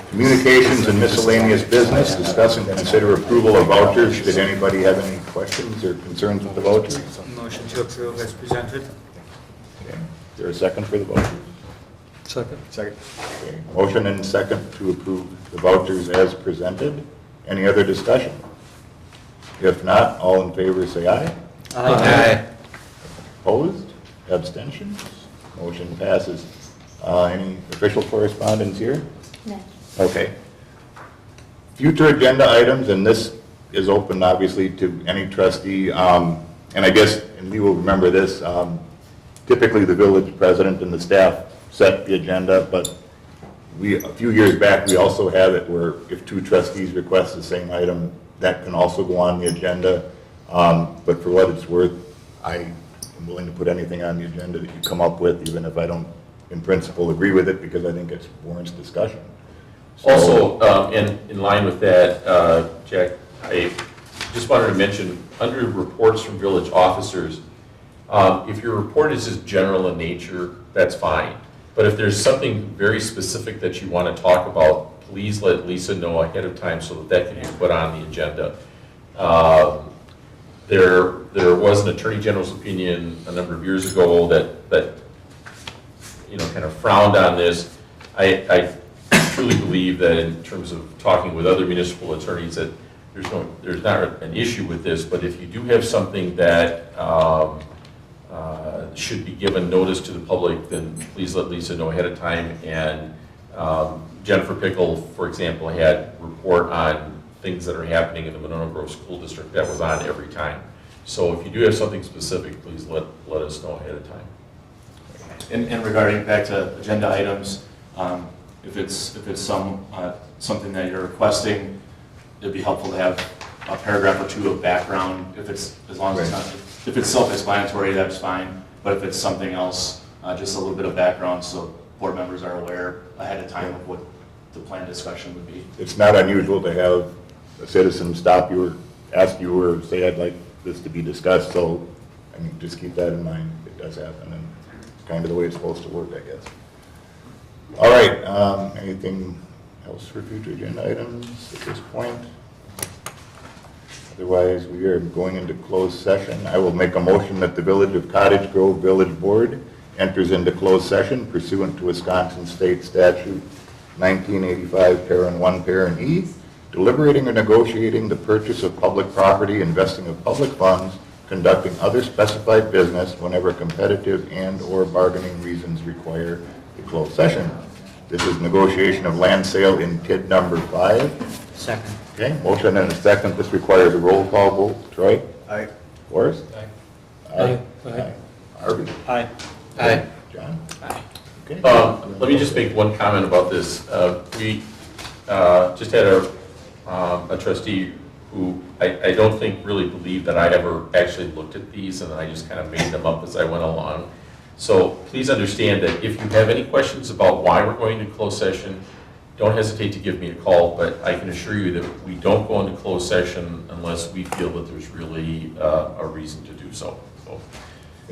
communications and miscellaneous business, discuss and consider approval of vouchers. Did anybody have any questions or concerns with the vouchers? Motion to approve as presented. Okay, is there a second for the vouchers? Second. Okay, motion and second to approve the vouchers as presented. Any other discussion? If not, all in favor say aye. Aye. Opposed? Abstentions? Motion passes. Any official correspondence here? No. Okay. Future agenda items, and this is open obviously to any trustee, and I guess, and we will remember this, typically the village president and the staff set the agenda, but a few years back, we also had it where if two trustees request the same item, that can also go on the agenda. But for what it's worth, I am willing to put anything on the agenda that you come up with, even if I don't, in principle, agree with it, because I think it warrants discussion. So- Also, in line with that, Jack, I just wanted to mention, under reports from village officers, if your report is just general in nature, that's fine. But if there's something very specific that you want to talk about, please let Lisa know ahead of time so that can be put on the agenda. There was an Attorney General's opinion a number of years ago that kind of frowned on this. I truly believe that in terms of talking with other municipal attorneys that there's not an issue with this, but if you do have something that should be given notice to the public, then please let Lisa know ahead of time. And Jennifer Pickle, for example, had report on things that are happening in the Monona Grove School District that was on every time. So if you do have something specific, please let us know ahead of time. And regarding back to agenda items, if it's something that you're requesting, it'd be helpful to have a paragraph or two of background. If it's if it's self-explanatory, that's fine. But if it's something else, just a little bit of background so board members are aware ahead of time of what the planned discussion would be. It's not unusual to have a citizen stop you or ask you or say, I'd like this to be discussed, so, I mean, just keep that in mind. It does happen, and it's kind of the way it's supposed to work, I guess. All right, anything else for future agenda items at this point? Otherwise, we are going into closed session. I will make a motion that the Village of Cottage Grove Village Board enters into closed session pursuant to Wisconsin State Statute 1985, Parent 1, Parent E, deliberating or negotiating the purchase of public property, investing of public funds, conducting other specified business whenever competitive and/or bargaining reasons require a closed session. This is negotiation of land sale in TID number 5. Second. Okay, motion and a second. This requires a roll call vote. Troy? Aye. Forrest? Aye. Aye. Harvey? Aye. Aye. John? Aye. Okay. Let me just make one comment about this. We just had a trustee who I don't think really believed that I ever actually looked at these, and I just kind of made them up as I went along. So please understand that if you have any questions about why we're going to closed session, don't hesitate to give me a call, but I can assure you that we don't go into closed session unless we feel that there's really a reason to do so.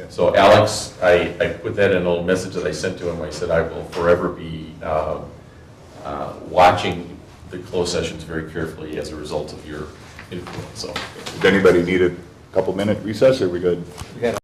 So Alex, I put that in a little message that I sent to him. I said I will forever be watching the closed sessions very carefully as a result of your influence. So, Does anybody need a couple minute recess, or are we good? We got